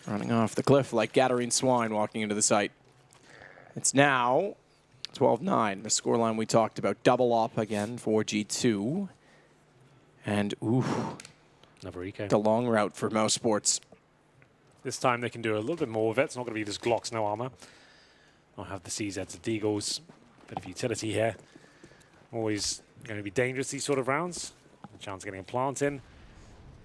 Running off the cliff like Gadarene swine walking into the site. It's now 12-9, the scoreline we talked about. Double up again for G2. And, ooh, Another eco. the long route for mousesports. This time they can do a little bit more with it. It's not going to be just Glocks, no armor. I'll have the CZs and Deagles. Bit of utility here. Always going to be dangerous, these sort of rounds. A chance of getting a plant in.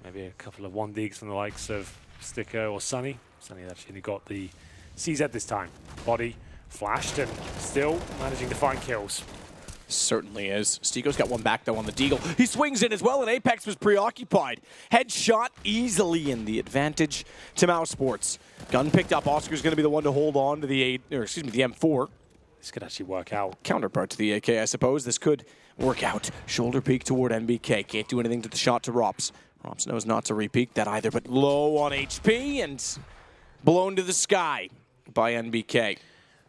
Maybe a couple of 1-digs from the likes of Sticker or Sunny. Sunny actually got the CZ this time. Body flashed and still managing to find kills. Certainly is. Stigo's got one back, though, on the Deagle. He swings in as well, and Apex was preoccupied. Headshot easily in the advantage to mousesports. Gun picked up. Oscar's going to be the one to hold on to the the M4. This could actually work out. Counterpart to the AK, I suppose. This could work out. Shoulder peek toward NBK. Can't do anything to the shot to Rops. Rops knows not to repeat that either, but low on HP and blown to the sky by NBK.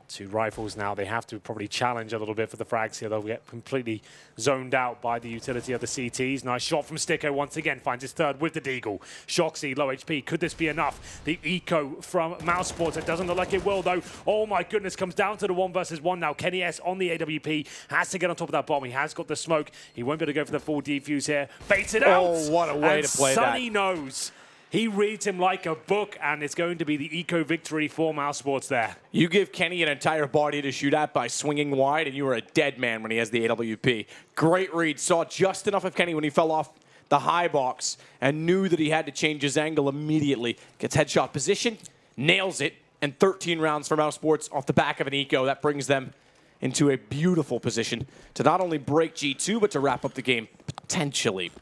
Two rifles now. They have to probably challenge a little bit for the frags here. They'll get completely zoned out by the utility of the CTs. Nice shot from Sticko once again. Finds his third with the Deagle. Shoxy, low HP. Could this be enough? The eco from mousesports. It doesn't look like it will, though. Oh, my goodness. Comes down to the 1 versus 1 now. Kenny S on the AWP. Has to get on top of that bomb. He has got the smoke. He won't be able to go for the full defuse here. Baits it out. Oh, what a way to play that. Sunny knows. He reads him like a book, and it's going to be the eco victory for mousesports there. You give Kenny an entire body to shoot at by swinging wide, and you are a dead man when he has the AWP. Great read. Saw just enough of Kenny when he fell off the high box and knew that he had to change his angle immediately. Gets headshot position, nails it, and 13 rounds for mousesports off the back of an eco. That brings them into a beautiful position to not only break G2, but to wrap up the game potentially.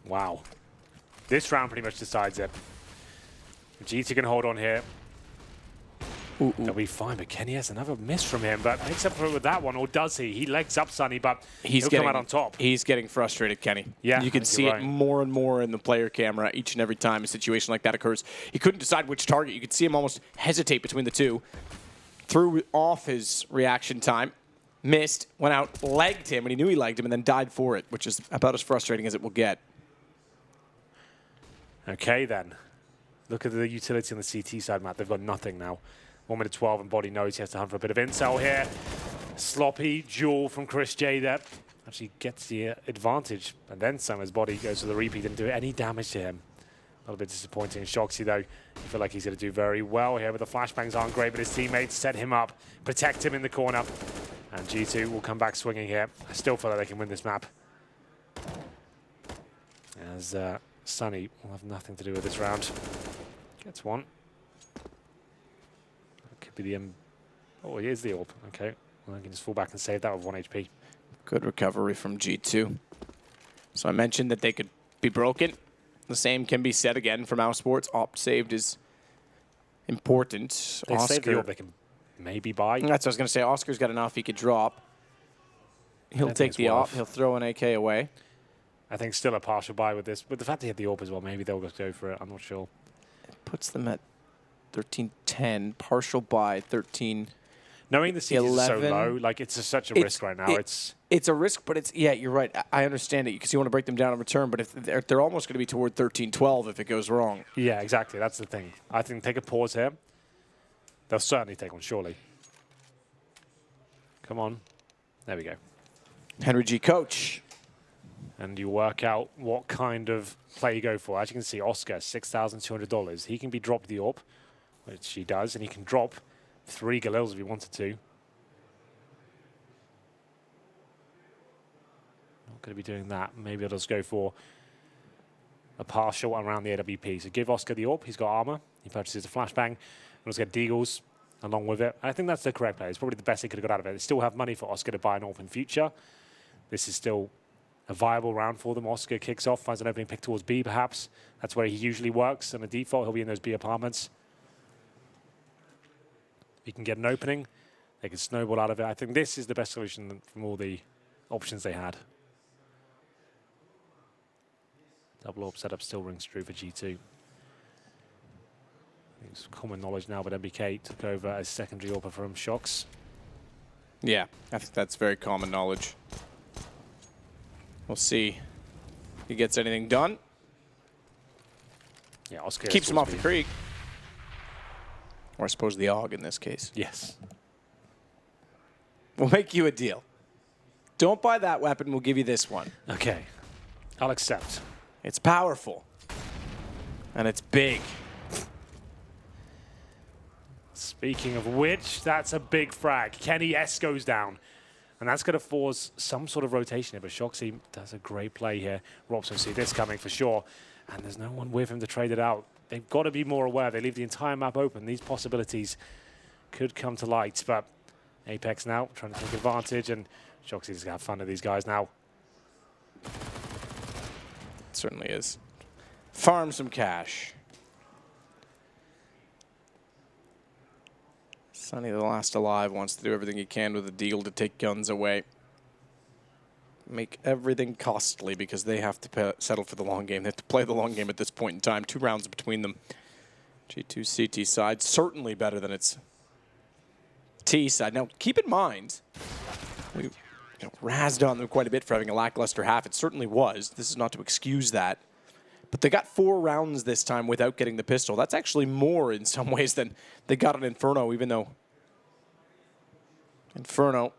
Wow. This round pretty much decides it. G2 can hold on here. They'll be fine, but Kenny has another miss from him, but makes up for it with that one, or does he? He legs up Sunny, but he'll come out on top. He's getting frustrated, Kenny. Yeah, you can see it more and more in the player camera each and every time a situation like that occurs. He couldn't decide which target. You could see him almost hesitate between the two. Threw off his reaction time. Missed, went out, legged him, and he knew he legged him, and then died for it, which is about as frustrating as it will get. Okay, then. Look at the utility on the CT side, Matt. They've got nothing now. 1 minute 12, and Body knows he has to hunt for a bit of intel here. Sloppy duel from Chris J there. Actually gets the advantage, and then some as Body goes to the repeat and do any damage to him. A little bit disappointing. Shoxy, though, I feel like he's going to do very well here, but the flashbangs aren't great, but his teammates set him up, protect him in the corner, and G2 will come back swinging here. I still feel like they can win this map. As Sunny will have nothing to do with this round. Gets one. That could be the... oh, here's the AWP. Okay. Well, I can just fall back and save that with 1 HP. Good recovery from G2. So I mentioned that they could be broken. The same can be said again for mousesports. Opt saved is important. They save the AWP, they can maybe buy. That's what I was going to say. Oscar's got enough he could drop. He'll take the AWP. He'll throw an AK away. I think still a partial buy with this. With the fact they had the AWP as well, maybe they'll just go for it. I'm not sure. It puts them at 13-10. Partial buy, 13. Knowing the CT is so low, like it's such a risk right now. It's a risk, but it's, yeah, you're right. I understand it because you want to break them down in return, but if they're almost going to be toward 13-12 if it goes wrong. Yeah, exactly. That's the thing. I think take a pause here. They'll certainly take one, surely. Come on. There we go. Henry G. Coach. And you work out what kind of play you go for. As you can see, Oscar, $6,200. He can be dropped the AWP, which he does, and he can drop 3 Galils if he wanted to. Not going to be doing that. Maybe I'll just go for a partial around the AWP. So give Oscar the AWP. He's got armor. He purchases a flashbang. And let's get Deagles along with it. I think that's the correct play. It's probably the best he could have got out of it. They still have money for Oscar to buy an AWP in future. This is still a viable round for them. Oscar kicks off, finds an opening pick towards B, perhaps. That's where he usually works. And the default, he'll be in those B apartments. He can get an opening. They can snowball out of it. I think this is the best solution from all the options they had. Double AWP setup still rings true for G2. It's common knowledge now, but MBK took over as secondary AWP from Shox. Yeah, I think that's very common knowledge. We'll see if he gets anything done. Yeah, Oscar keeps him off the creek. Or I suppose the AUG in this case. Yes. We'll make you a deal. Don't buy that weapon, we'll give you this one. Okay. I'll accept. It's powerful. And it's big. Speaking of which, that's a big frag. Kenny S goes down. And that's going to force some sort of rotation here. But Shoxy does a great play here. Robson see this coming for sure. And there's no one with him to trade it out. They've got to be more aware. They leave the entire map open. These possibilities could come to light. But Apex now trying to take advantage. And Shoxy's going to have fun with these guys now. It certainly is. Farm some cash. Sonny, the last alive, wants to do everything he can with the deal to take guns away. Make everything costly because they have to settle for the long game. They have to play the long game at this point in time. 2 rounds between them. G2 CT side, certainly better than its T side. Now, keep in mind, we razzed on them quite a bit for having a lackluster half. It certainly was. This is not to excuse that. But they got 4 rounds this time without getting the pistol. That's actually more in some ways than they got on Inferno, even though Inferno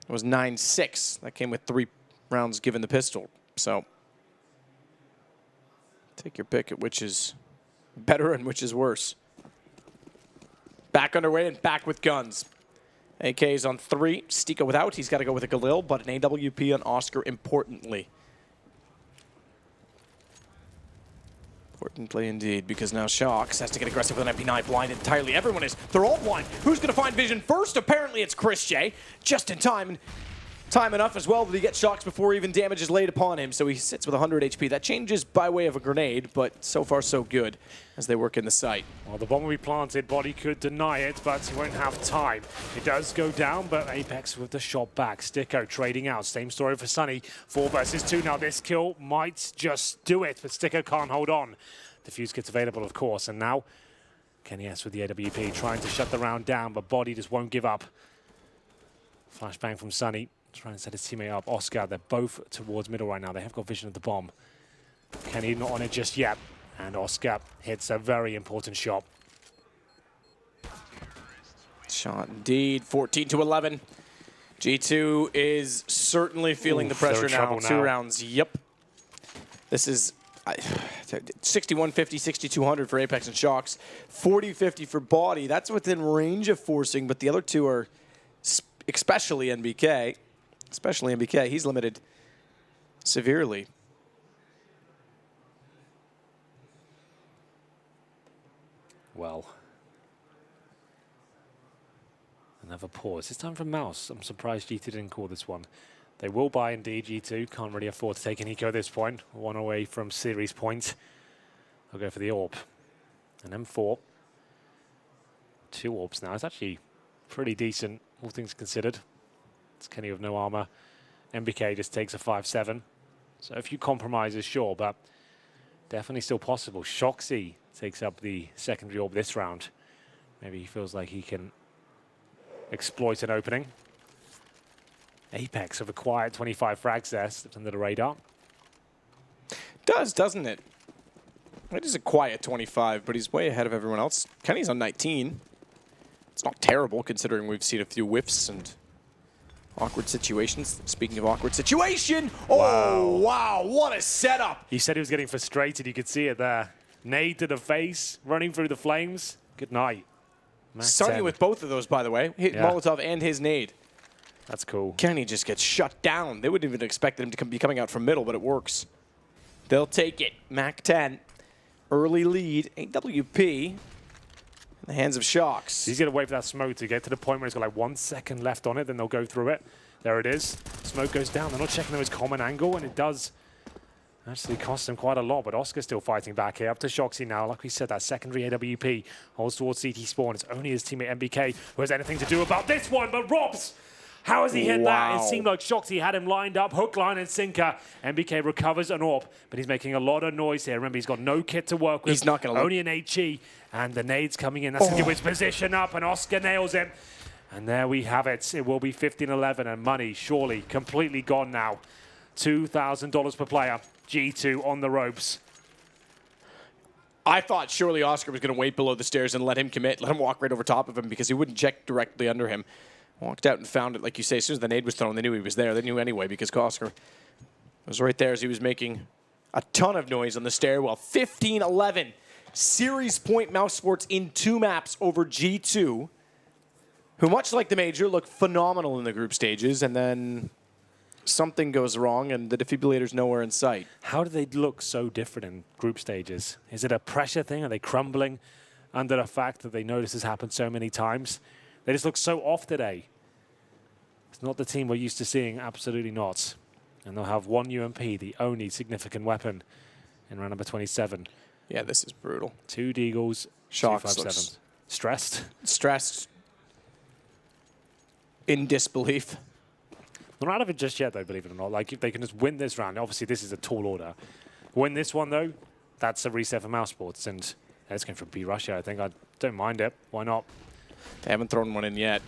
was 9-6. That came with 3 rounds given the pistol. So take your pick at which is better and which is worse. Back underway and back with guns. AK's on 3. Stika without. He's got to go with a Galil, but an AWP on Oscar importantly. Importantly indeed, because now Shox has to get aggressive with an MP9, blind entirely. Everyone is. They're all blind. Who's going to find vision first? Apparently it's Chris J. Just in time, and time enough as well that he gets Shox before even damage is laid upon him. So he sits with 100 HP. That changes by way of a grenade, but so far so good as they work in the site. Well, the bomb will be planted. Body could deny it, but he won't have time. It does go down, but Apex with the shot back. Sticko trading out. Same story for Sunny. 4 versus 2. Now this kill might just do it, but Sticko can't hold on. Defuse kit's available, of course, and now Kenny S with the AWP trying to shut the round down, but Body just won't give up. Flashbang from Sunny. Trying to set his teammate up. Oscar, they're both towards middle right now. They have got vision of the bomb. Kenny not on it just yet. And Oscar hits a very important shot. Shot indeed. 14-11. G2 is certainly feeling the pressure now. 2 rounds. Yep. This is... 6150, 6200 for Apex and Shocks, 4050 for Body. That's within range of forcing, but the other two are, especially NBK. Especially NBK. He's limited severely. Well, another pause. It's time for Mouse. I'm surprised G2 didn't call this one. They will buy indeed, G2. Can't really afford to take an eco at this point. One away from series point. They'll go for the AWP. And M4. 2 AWPs now. It's actually pretty decent, all things considered. It's Kenny with no armor. MBK just takes a 5-7. So a few compromises, sure, but definitely still possible. Shoxy takes up the secondary AWP this round. Maybe he feels like he can exploit an opening. Apex have acquired 25 frags there, slipped under the radar. Does, doesn't it? It is a quiet 25, but he's way ahead of everyone else. Kenny's on 19. It's not terrible, considering we've seen a few whiffs and awkward situations. Speaking of awkward situation, oh, wow, what a setup. He said he was getting frustrated. You could see it there. Nade to the face, running through the flames. Good night. Starting with both of those, by the way. Hit Molotov and his nade. That's cool. Kenny just gets shut down. They wouldn't even expect him to be coming out from middle, but it works. They'll take it. Mac 10. Early lead. AWP. In the hands of Shocks. He's going to wait for that smoke to get to the point where he's got like 1 second left on it, then they'll go through it. There it is. Smoke goes down. They're not checking his common angle, and it does actually cost him quite a lot, but Oscar's still fighting back here. Up to Shoxy now. Like we said, that secondary AWP holds towards CT spawn. It's only his teammate MBK who has anything to do about this one, but Robs! How has he hit that? It seemed like Shoxy had him lined up, hook, line, and sinker. MBK recovers an AWP, but he's making a lot of noise here. Remember, he's got no kit to work with. He's not going to only an HE, and the nade's coming in. That's going to give his position up, and Oscar nails him. And there we have it. It will be 15-11, and money surely completely gone now. $2,000 per player. G2 on the ropes. I thought surely Oscar was going to wait below the stairs and let him commit, let him walk right over top of him because he wouldn't check directly under him. Walked out and found it, like you say, as soon as the nade was thrown, they knew he was there. They knew anyway because Oscar was right there as he was making a ton of noise on the stairwell. 15-11. Series point mousesports in 2 maps over G2, who, much like the Major, look phenomenal in the group stages, and then something goes wrong and the defibrillator's nowhere in sight. How do they look so different in group stages? Is it a pressure thing? Are they crumbling under the fact that they know this has happened so many times? They just look so off today. It's not the team we're used to seeing, absolutely not. And they'll have 1 UMP, the only significant weapon in round number 27. Yeah, this is brutal. 2 Deagles, Shocks 257. looks Stressed? Stressed. In disbelief. They're not out of it just yet, though, believe it or not. Like, if they can just win this round, obviously this is a tall order. Win this one, though, that's a reset for mousesports. And it's going for B Russia, I think. I don't mind it. Why not? They haven't thrown one in yet.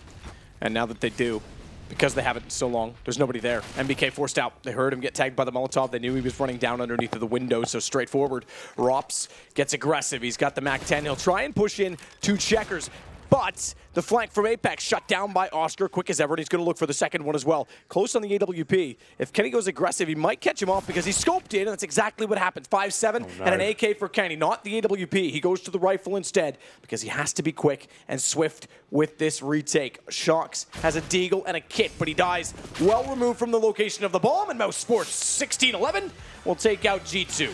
And now that they do, because they haven't in so long, there's nobody there. MBK forced out. They heard him get tagged by the Molotov. They knew he was running down underneath of the window, so straightforward. Rops gets aggressive. He's got the Mac 10. He'll try and push in 2 checkers. But the flank from Apex shut down by Oscar, quick as ever, and he's going to look for the second one as well. Close on the AWP. If Kenny goes aggressive, he might catch him off because he's scoped in, and that's exactly what happens. 5-7 and an AK for Kenny, not the AWP. He goes to the rifle instead because he has to be quick and swift with this retake. Shocks has a deagle and a kit, but he dies well removed from the location of the bomb, and mousesports 16-11 will take out G2.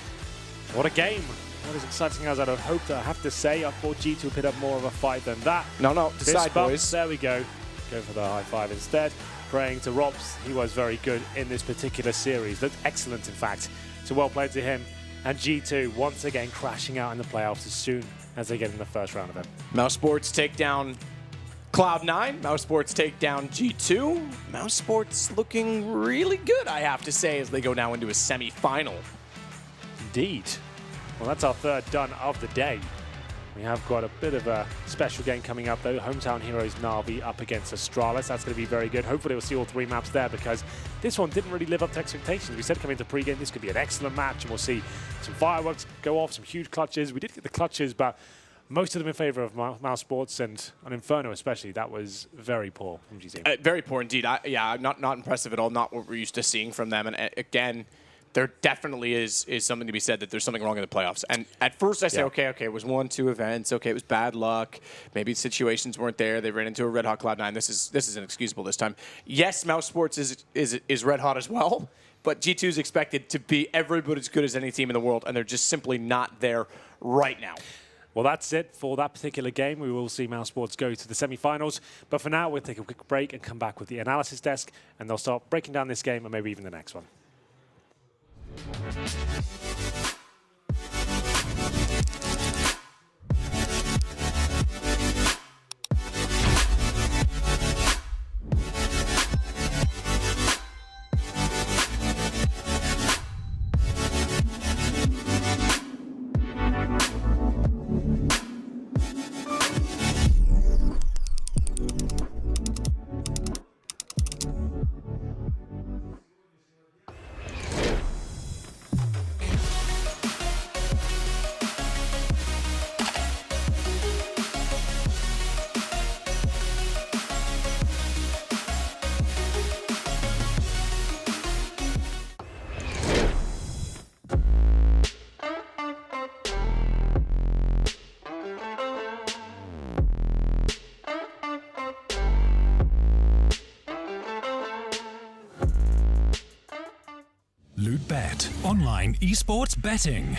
What a game. Not as exciting as I'd have hoped, I have to say. I thought G2 would put up more of a fight than that. No, decide, Fist bump, boys. There we go. Go for the high five instead. Praying to Robs. He was very good in this particular series. Looked excellent, in fact. So well played to him. And G2 once again crashing out in the playoffs as soon as they get in the first round of it. Mousesports take down Cloud9. Mousesports take down G2. Mousesports looking really good, I have to say, as they go now into a semi-final. Indeed. Well, that's our third done of the day. We have got a bit of a special game coming up, though. Hometown Heroes Na'Vi up against Astralis. That's going to be very good. Hopefully we'll see all 3 maps there because this one didn't really live up to expectations. We said coming into pregame this could be an excellent match, and we'll see some fireworks go off, some huge clutches. We did get the clutches, but most of them in favor of mousesports, and on Inferno especially, that was very poor from GZ. Very poor indeed. Yeah, not impressive at all. Not what we're used to seeing from them. And again, there definitely is something to be said that there's something wrong in the playoffs. And at first I say, okay, it was 1-2 events. Okay, it was bad luck. Maybe situations weren't there. They ran into a red hot Cloud9. This is inexcusable this time. Yes, mousesports is red hot as well, but G2 is expected to be every bit as good as any team in the world, and they're just simply not there right now. Well, that's it for that particular game. We will see mousesports go to the semi-finals. But for now, we'll take a quick break and come back with the analysis desk, and they'll start breaking down this game and maybe even the next one. Lootbet, online esports betting.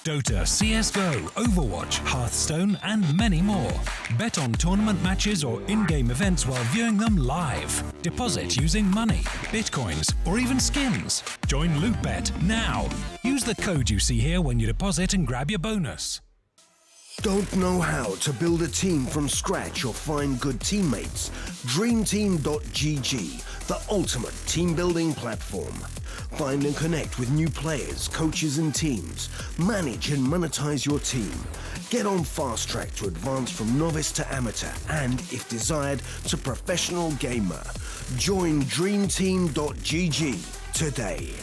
Dota, CSGO, Overwatch, Hearthstone, and many more. Bet on tournament matches or in-game events while viewing them live. Deposit using money, bitcoins, or even skins. Join Lootbet now. Use the code you see here when you deposit and grab your bonus. Don't know how to build a team from scratch or find good teammates? DreamTeam.gg, the ultimate team building platform. Find and connect with new players, coaches and teams. Manage and monetize your team. Get on fast track to advance from novice to amateur and, if desired, to professional gamer. Join DreamTeam.gg today.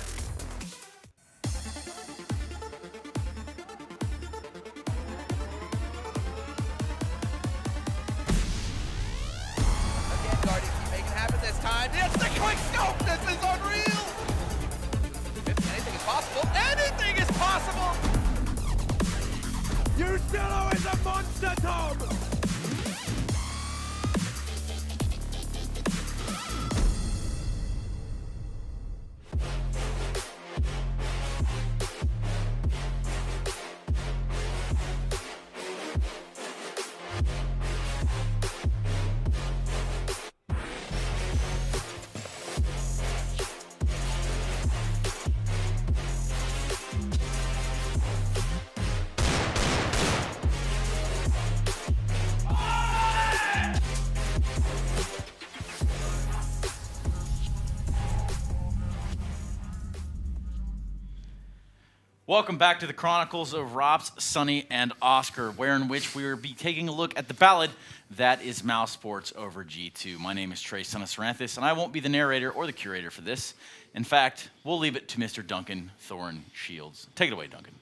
Welcome back to the Chronicles of Rops, Sonny, and Oscar, in which we will be taking a look at the ballad that is mousesports over G2. My name is Trey, son of Saranthus, and I won't be the narrator or the curator for this. In fact, we'll leave it to Mr. Duncan Thorne Shields. Take it away, Duncan.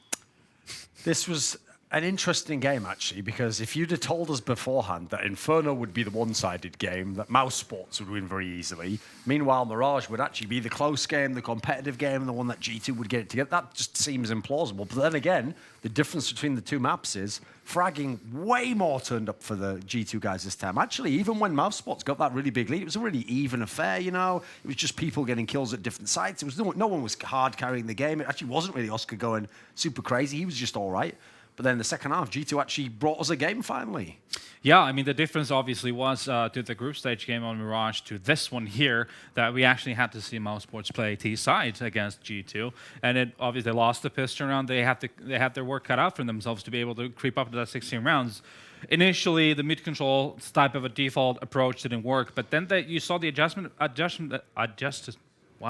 This was an interesting game, actually, because if you'd have told us beforehand that Inferno would be the one-sided game, that mousesports would win very easily, meanwhile Mirage would actually be the close game, the competitive game, and the one that G2 would get it together, that just seems implausible. But then again, the difference between the two maps is fragging way more turned up for the G2 guys this time. Actually, even when mousesports got that really big lead, it was a really even affair, you know? It was just people getting kills at different sites. It was no one was hard carrying the game. It actually wasn't really Oscar going super crazy. He was just all right. But then in the second half, G2 actually brought us a game finally. Yeah, I mean, the difference obviously was to the group stage game on Mirage to this one here, that we actually had to see mousesports play T-side against G2. And it obviously they lost the piston round. They had their work cut out for themselves to be able to creep up to that 16 rounds. Initially, the mid-control type of a default approach didn't work, but then you saw the adjustment. Wow.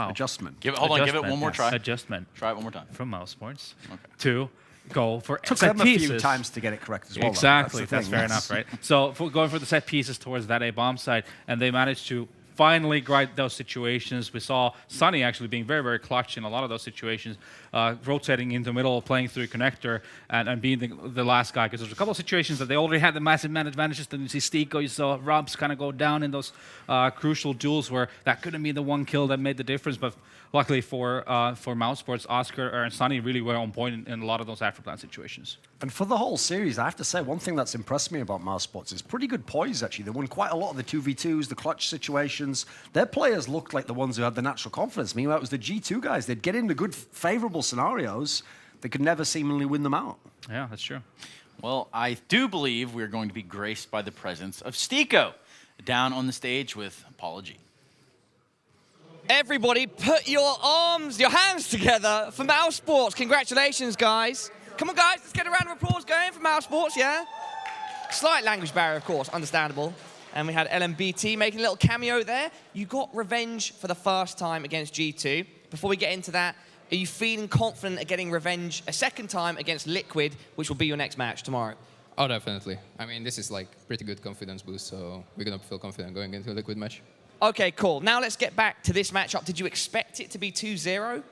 Adjustment. Give it one more try. Adjustment. Try it one more time. From mousesports. Okay. To go for Took set them pieces. a few times to get it correct as well. Exactly, That's fair enough, right? So going for the set pieces towards that A bomb site, and they managed to finally grind those situations. We saw Sunny actually being very, very clutch in a lot of those situations, rotating into the middle, playing through connector, and being the last guy. Because there's a couple of situations that they already had the massive man advantages. Then you see Stiko, you saw Robs kind of go down in those crucial duels where that couldn't be the one kill that made the difference. But luckily for mousesports, Oscar and Sunny really were on point in a lot of those afterplan situations. And for the whole series, I have to say, one thing that's impressed me about mousesports is pretty good poise, actually. They won quite a lot of the 2v2s, the clutch situations. Their players looked like the ones who had the natural confidence. Meanwhile, it was the G2 guys. They'd get into good, favorable scenarios. They could never seemingly win them out. Yeah, that's true. Well, I do believe we're going to be graced by the presence of Stiko down on the stage with Apology. Everybody put your hands together for mousesports. Congratulations, guys. Come on, guys, let's get a round of applause going for mousesports, yeah? Slight language barrier, of course, understandable. And we had LMBT making a little cameo there. You got revenge for the first time against G2. Before we get into that, are you feeling confident at getting revenge a second time against Liquid, which will be your next match tomorrow? Oh, definitely. I mean, this is like pretty good confidence boost, so we're going to feel confident going into a Liquid match. Okay, cool. Now let's get back to this matchup. Did you expect it to be 2-0?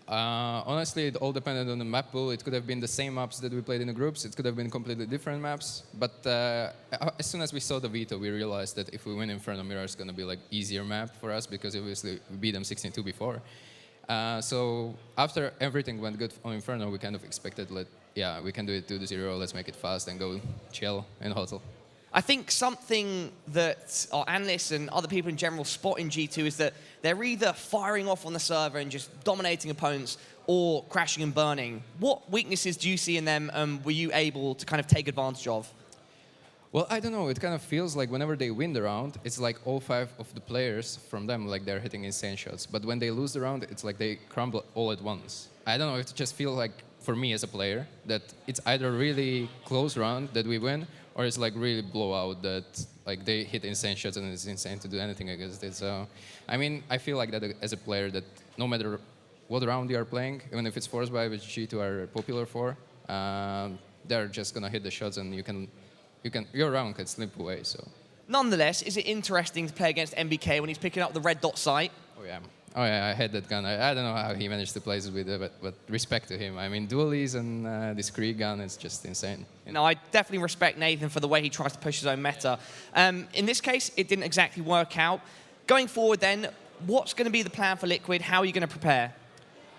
Honestly, it all depended on the map pool. It could have been the same maps that we played in the groups. It could have been completely different maps. But as soon as we saw the veto, we realized that if we win Inferno, Mirage is going to be like easier map for us because obviously we beat them 16-2 before. So after everything went good on Inferno, we kind of expected, like, yeah, we can do it 2-0. Let's make it fast and go chill and hustle. I think something that our analysts and other people in general spot in G2 is that they're either firing off on the server and just dominating opponents or crashing and burning. What weaknesses do you see in them were you able to kind of take advantage of? Well, I don't know. It kind of feels like whenever they win the round, it's like all 5 of the players from them, like they're hitting insane shots. But when they lose the round, it's like they crumble all at once. I don't know. It just feels like, for me as a player, that it's either really close round that we win, or it's like really blowout that like they hit insane shots and it's insane to do anything against it. So, I mean, I feel like that as a player that no matter what round you are playing, even if it's forced by, which G2 are popular for, they're just gonna hit the shots and your round can slip away. So. Nonetheless, is it interesting to play against MBK when he's picking up the red dot sight? Oh yeah, I had that gun. I don't know how he managed to place it with it, but respect to him. I mean, dualies and this Krieg gun is just insane. No, I definitely respect Nathan for the way he tries to push his own meta. In this case, it didn't exactly work out. Going forward then, what's going to be the plan for Liquid? How are you going to prepare?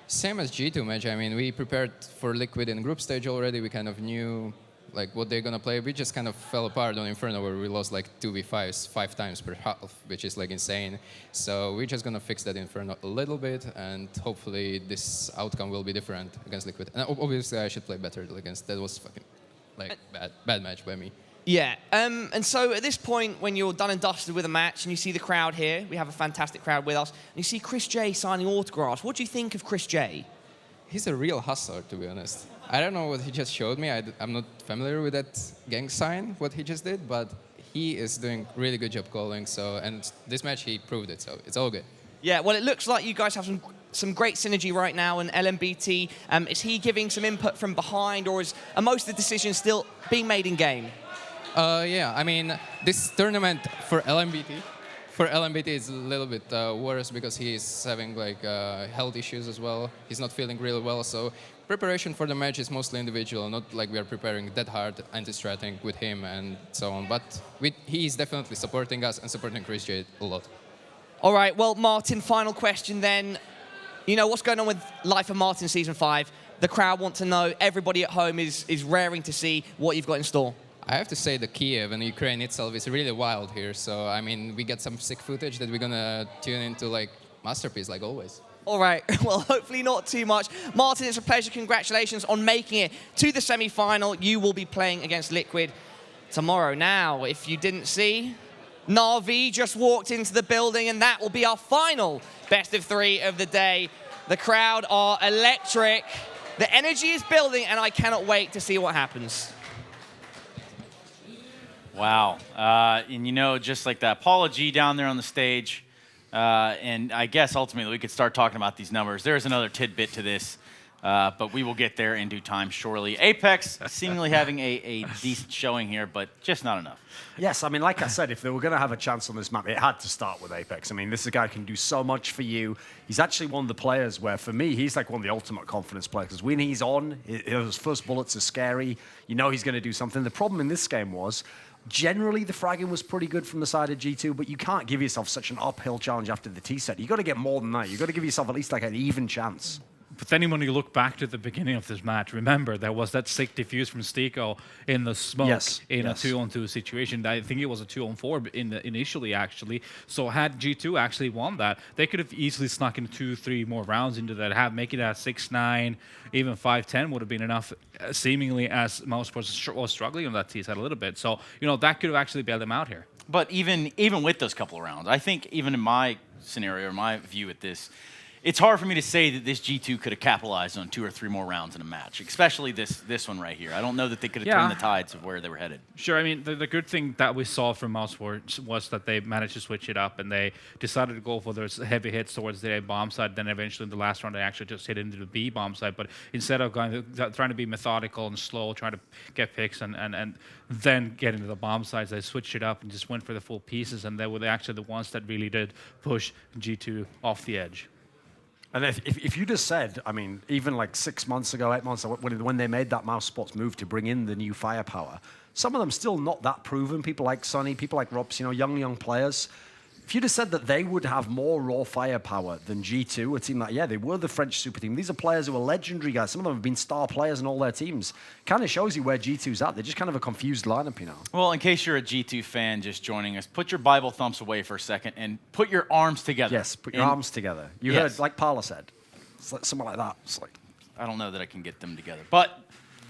Same as G2 match. I mean, we prepared for Liquid in group stage already. We kind of knew like what they're gonna play. We just kind of fell apart on Inferno where we lost like 2v5s 5 times per half, which is like insane. So we're just gonna fix that Inferno a little bit, and hopefully this outcome will be different against Liquid. And obviously I should play better against. That was fucking like bad match by me. Yeah, and so at this point, when you're done and dusted with a match and you see the crowd here, we have a fantastic crowd with us, and you see Chris J signing autographs. What do you think of Chris J? He's a real hustler, to be honest. I don't know what he just showed me. I'm not familiar with that gang sign, what he just did, but he is doing really good job calling. So, and this match he proved it, so it's all good. Yeah, well, it looks like you guys have some great synergy right now, and LMBT, is he giving some input from behind, or are most of the decisions still being made in game? Yeah, I mean, this tournament for LMBT is a little bit worse because he's having like health issues as well. He's not feeling really well, so preparation for the match is mostly individual, not like we are preparing that hard anti-stratting with him and so on. But he is definitely supporting us and supporting Chris J a lot. All right, well, Martin, final question then. You know, what's going on with Life of Martin Season 5? The crowd want to know, everybody at home is raring to see what you've got in store. I have to say the Kiev and Ukraine itself is really wild here. So, I mean, we get some sick footage that we're going to tune into like masterpiece, like always. All right, well, hopefully not too much. Martin, it's a pleasure. Congratulations on making it to the semi-final. You will be playing against Liquid tomorrow. Now, if you didn't see, Na'Vi just walked into the building, and that will be our final best of 3 of the day. The crowd are electric. The energy is building, and I cannot wait to see what happens. Wow. And you know, just like that, Paula G down there on the stage, and I guess ultimately we could start talking about these numbers. There's another tidbit to this. But we will get there in due time, surely. Apex seemingly having a decent showing here, but just not enough. Yes, I mean, like I said, if they were going to have a chance on this map, it had to start with Apex. I mean, this guy can do so much for you. He's actually one of the players where, for me, he's like one of the ultimate confidence players. Because when he's on, his first bullets are scary. You know he's going to do something. The problem in this game was, generally, the fragging was pretty good from the side of G2, but you can't give yourself such an uphill challenge after the T set. You've got to get more than that. You've got to give yourself at least like an even chance. But then when you look back to the beginning of this match, remember there was that sick defuse from Stiko in the smoke in a 2-on-2 situation. I think it was a 2-on-4 initially, actually. So had G2 actually won that, they could have easily snuck in 2-3 more rounds into that. Make it at 6-9, even 5-10 would have been enough, seemingly, as mousesports was struggling on that T side a little bit. So, that could have actually bailed them out here. But even with those couple of rounds, I think even in my scenario or my view at this, it's hard for me to say that this G2 could have capitalized on 2 or 3 more rounds in a match, especially this one right here. I don't know that they could have turned the tides of where they were headed. Sure, I mean, the good thing that we saw from mousesports was that they managed to switch it up, and they decided to go for those heavy hits towards the A bomb side. Then eventually in the last round, they actually just hit into the B bomb side. But instead of trying to be methodical and slow, trying to get picks and then get into the bomb sides, they switched it up and just went for the full pieces, and they were actually the ones that really did push G2 off the edge. And if you just said, I mean, even like 6 months ago, 8 months ago, when they made that mousesports move to bring in the new firepower, some of them still not that proven. People like Sonny, people like Robs, young players. If you'd have said that they would have more raw firepower than G2, a team that, they were the French super team. These are players who are legendary guys. Some of them have been star players in all their teams. Kind of shows you where G2's at. They're just kind of a confused lineup, Well, in case you're a G2 fan just joining us, put your Bible thumps away for a second and put your arms together. Yes, put your arms together. You heard, like Parla said. It's like something like that. It's like, I don't know that I can get them together. But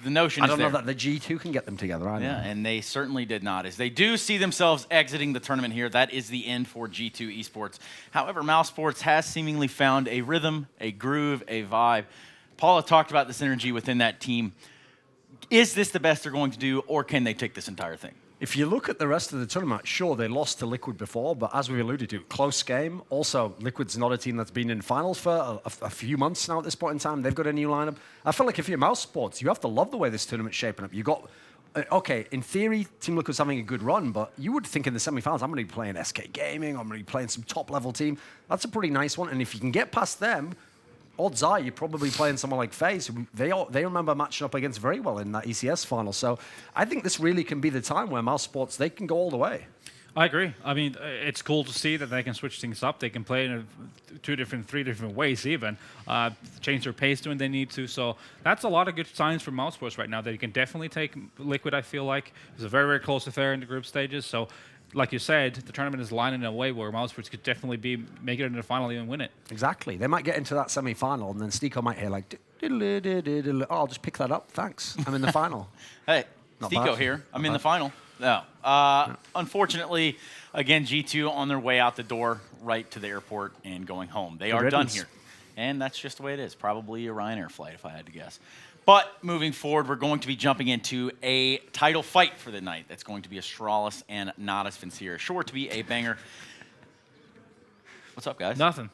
the notion is I don't know that the G2 can get them together either. Yeah, and they certainly did not. As they do see themselves exiting the tournament here, that is the end for G2 Esports. However, mousesports has seemingly found a rhythm, a groove, a vibe. Paula talked about the synergy within that team. Is this the best they're going to do, or can they take this entire thing? If you look at the rest of the tournament, sure, they lost to Liquid before, but as we alluded to, close game. Also, Liquid's not a team that's been in finals for a few months now at this point in time. They've got a new lineup. I feel like if you're mousesports, you have to love the way this tournament's shaping up. You got, okay, in theory, Team Liquid's having a good run, but you would think in the semifinals, I'm going to be playing SK Gaming, I'm going to be playing some top-level team. That's a pretty nice one, and if you can get past them, odds are you're probably playing someone like FaZe. They remember matching up against very well in that ECS final. So I think this really can be the time where mousesports, they can go all the way. I agree. I mean, it's cool to see that they can switch things up. They can play in 3 different ways even. Change their pace when they need to. So that's a lot of good signs for mousesports right now. They can definitely take Liquid, I feel like. It's a very, very close affair in the group stages. So like you said, the tournament is lined in a way where mousesports could definitely make it into the final and win it. Exactly. They might get into that semi-final, and then Stiko might hear like, oh, I'll just pick that up. Thanks. I'm in the final. Hey, Not Stiko bad. here. I'm in the final. No. Unfortunately, again, G2 on their way out the door right to the airport and going home. They are done here. And that's just the way it is. Probably a Ryanair flight, if I had to guess. But moving forward, we're going to be jumping into a title fight for the night. That's going to be Astralis and Natus Vincere. Sure to be a banger. What's up, guys? Nothing.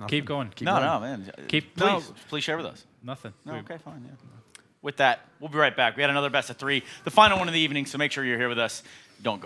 Keep going. No, man. Please share with us. Nothing. No, okay, fine. Yeah. With that, we'll be right back. We had another best of 3, the final one of the evening, so make sure you're here with us. Don't go anywhere.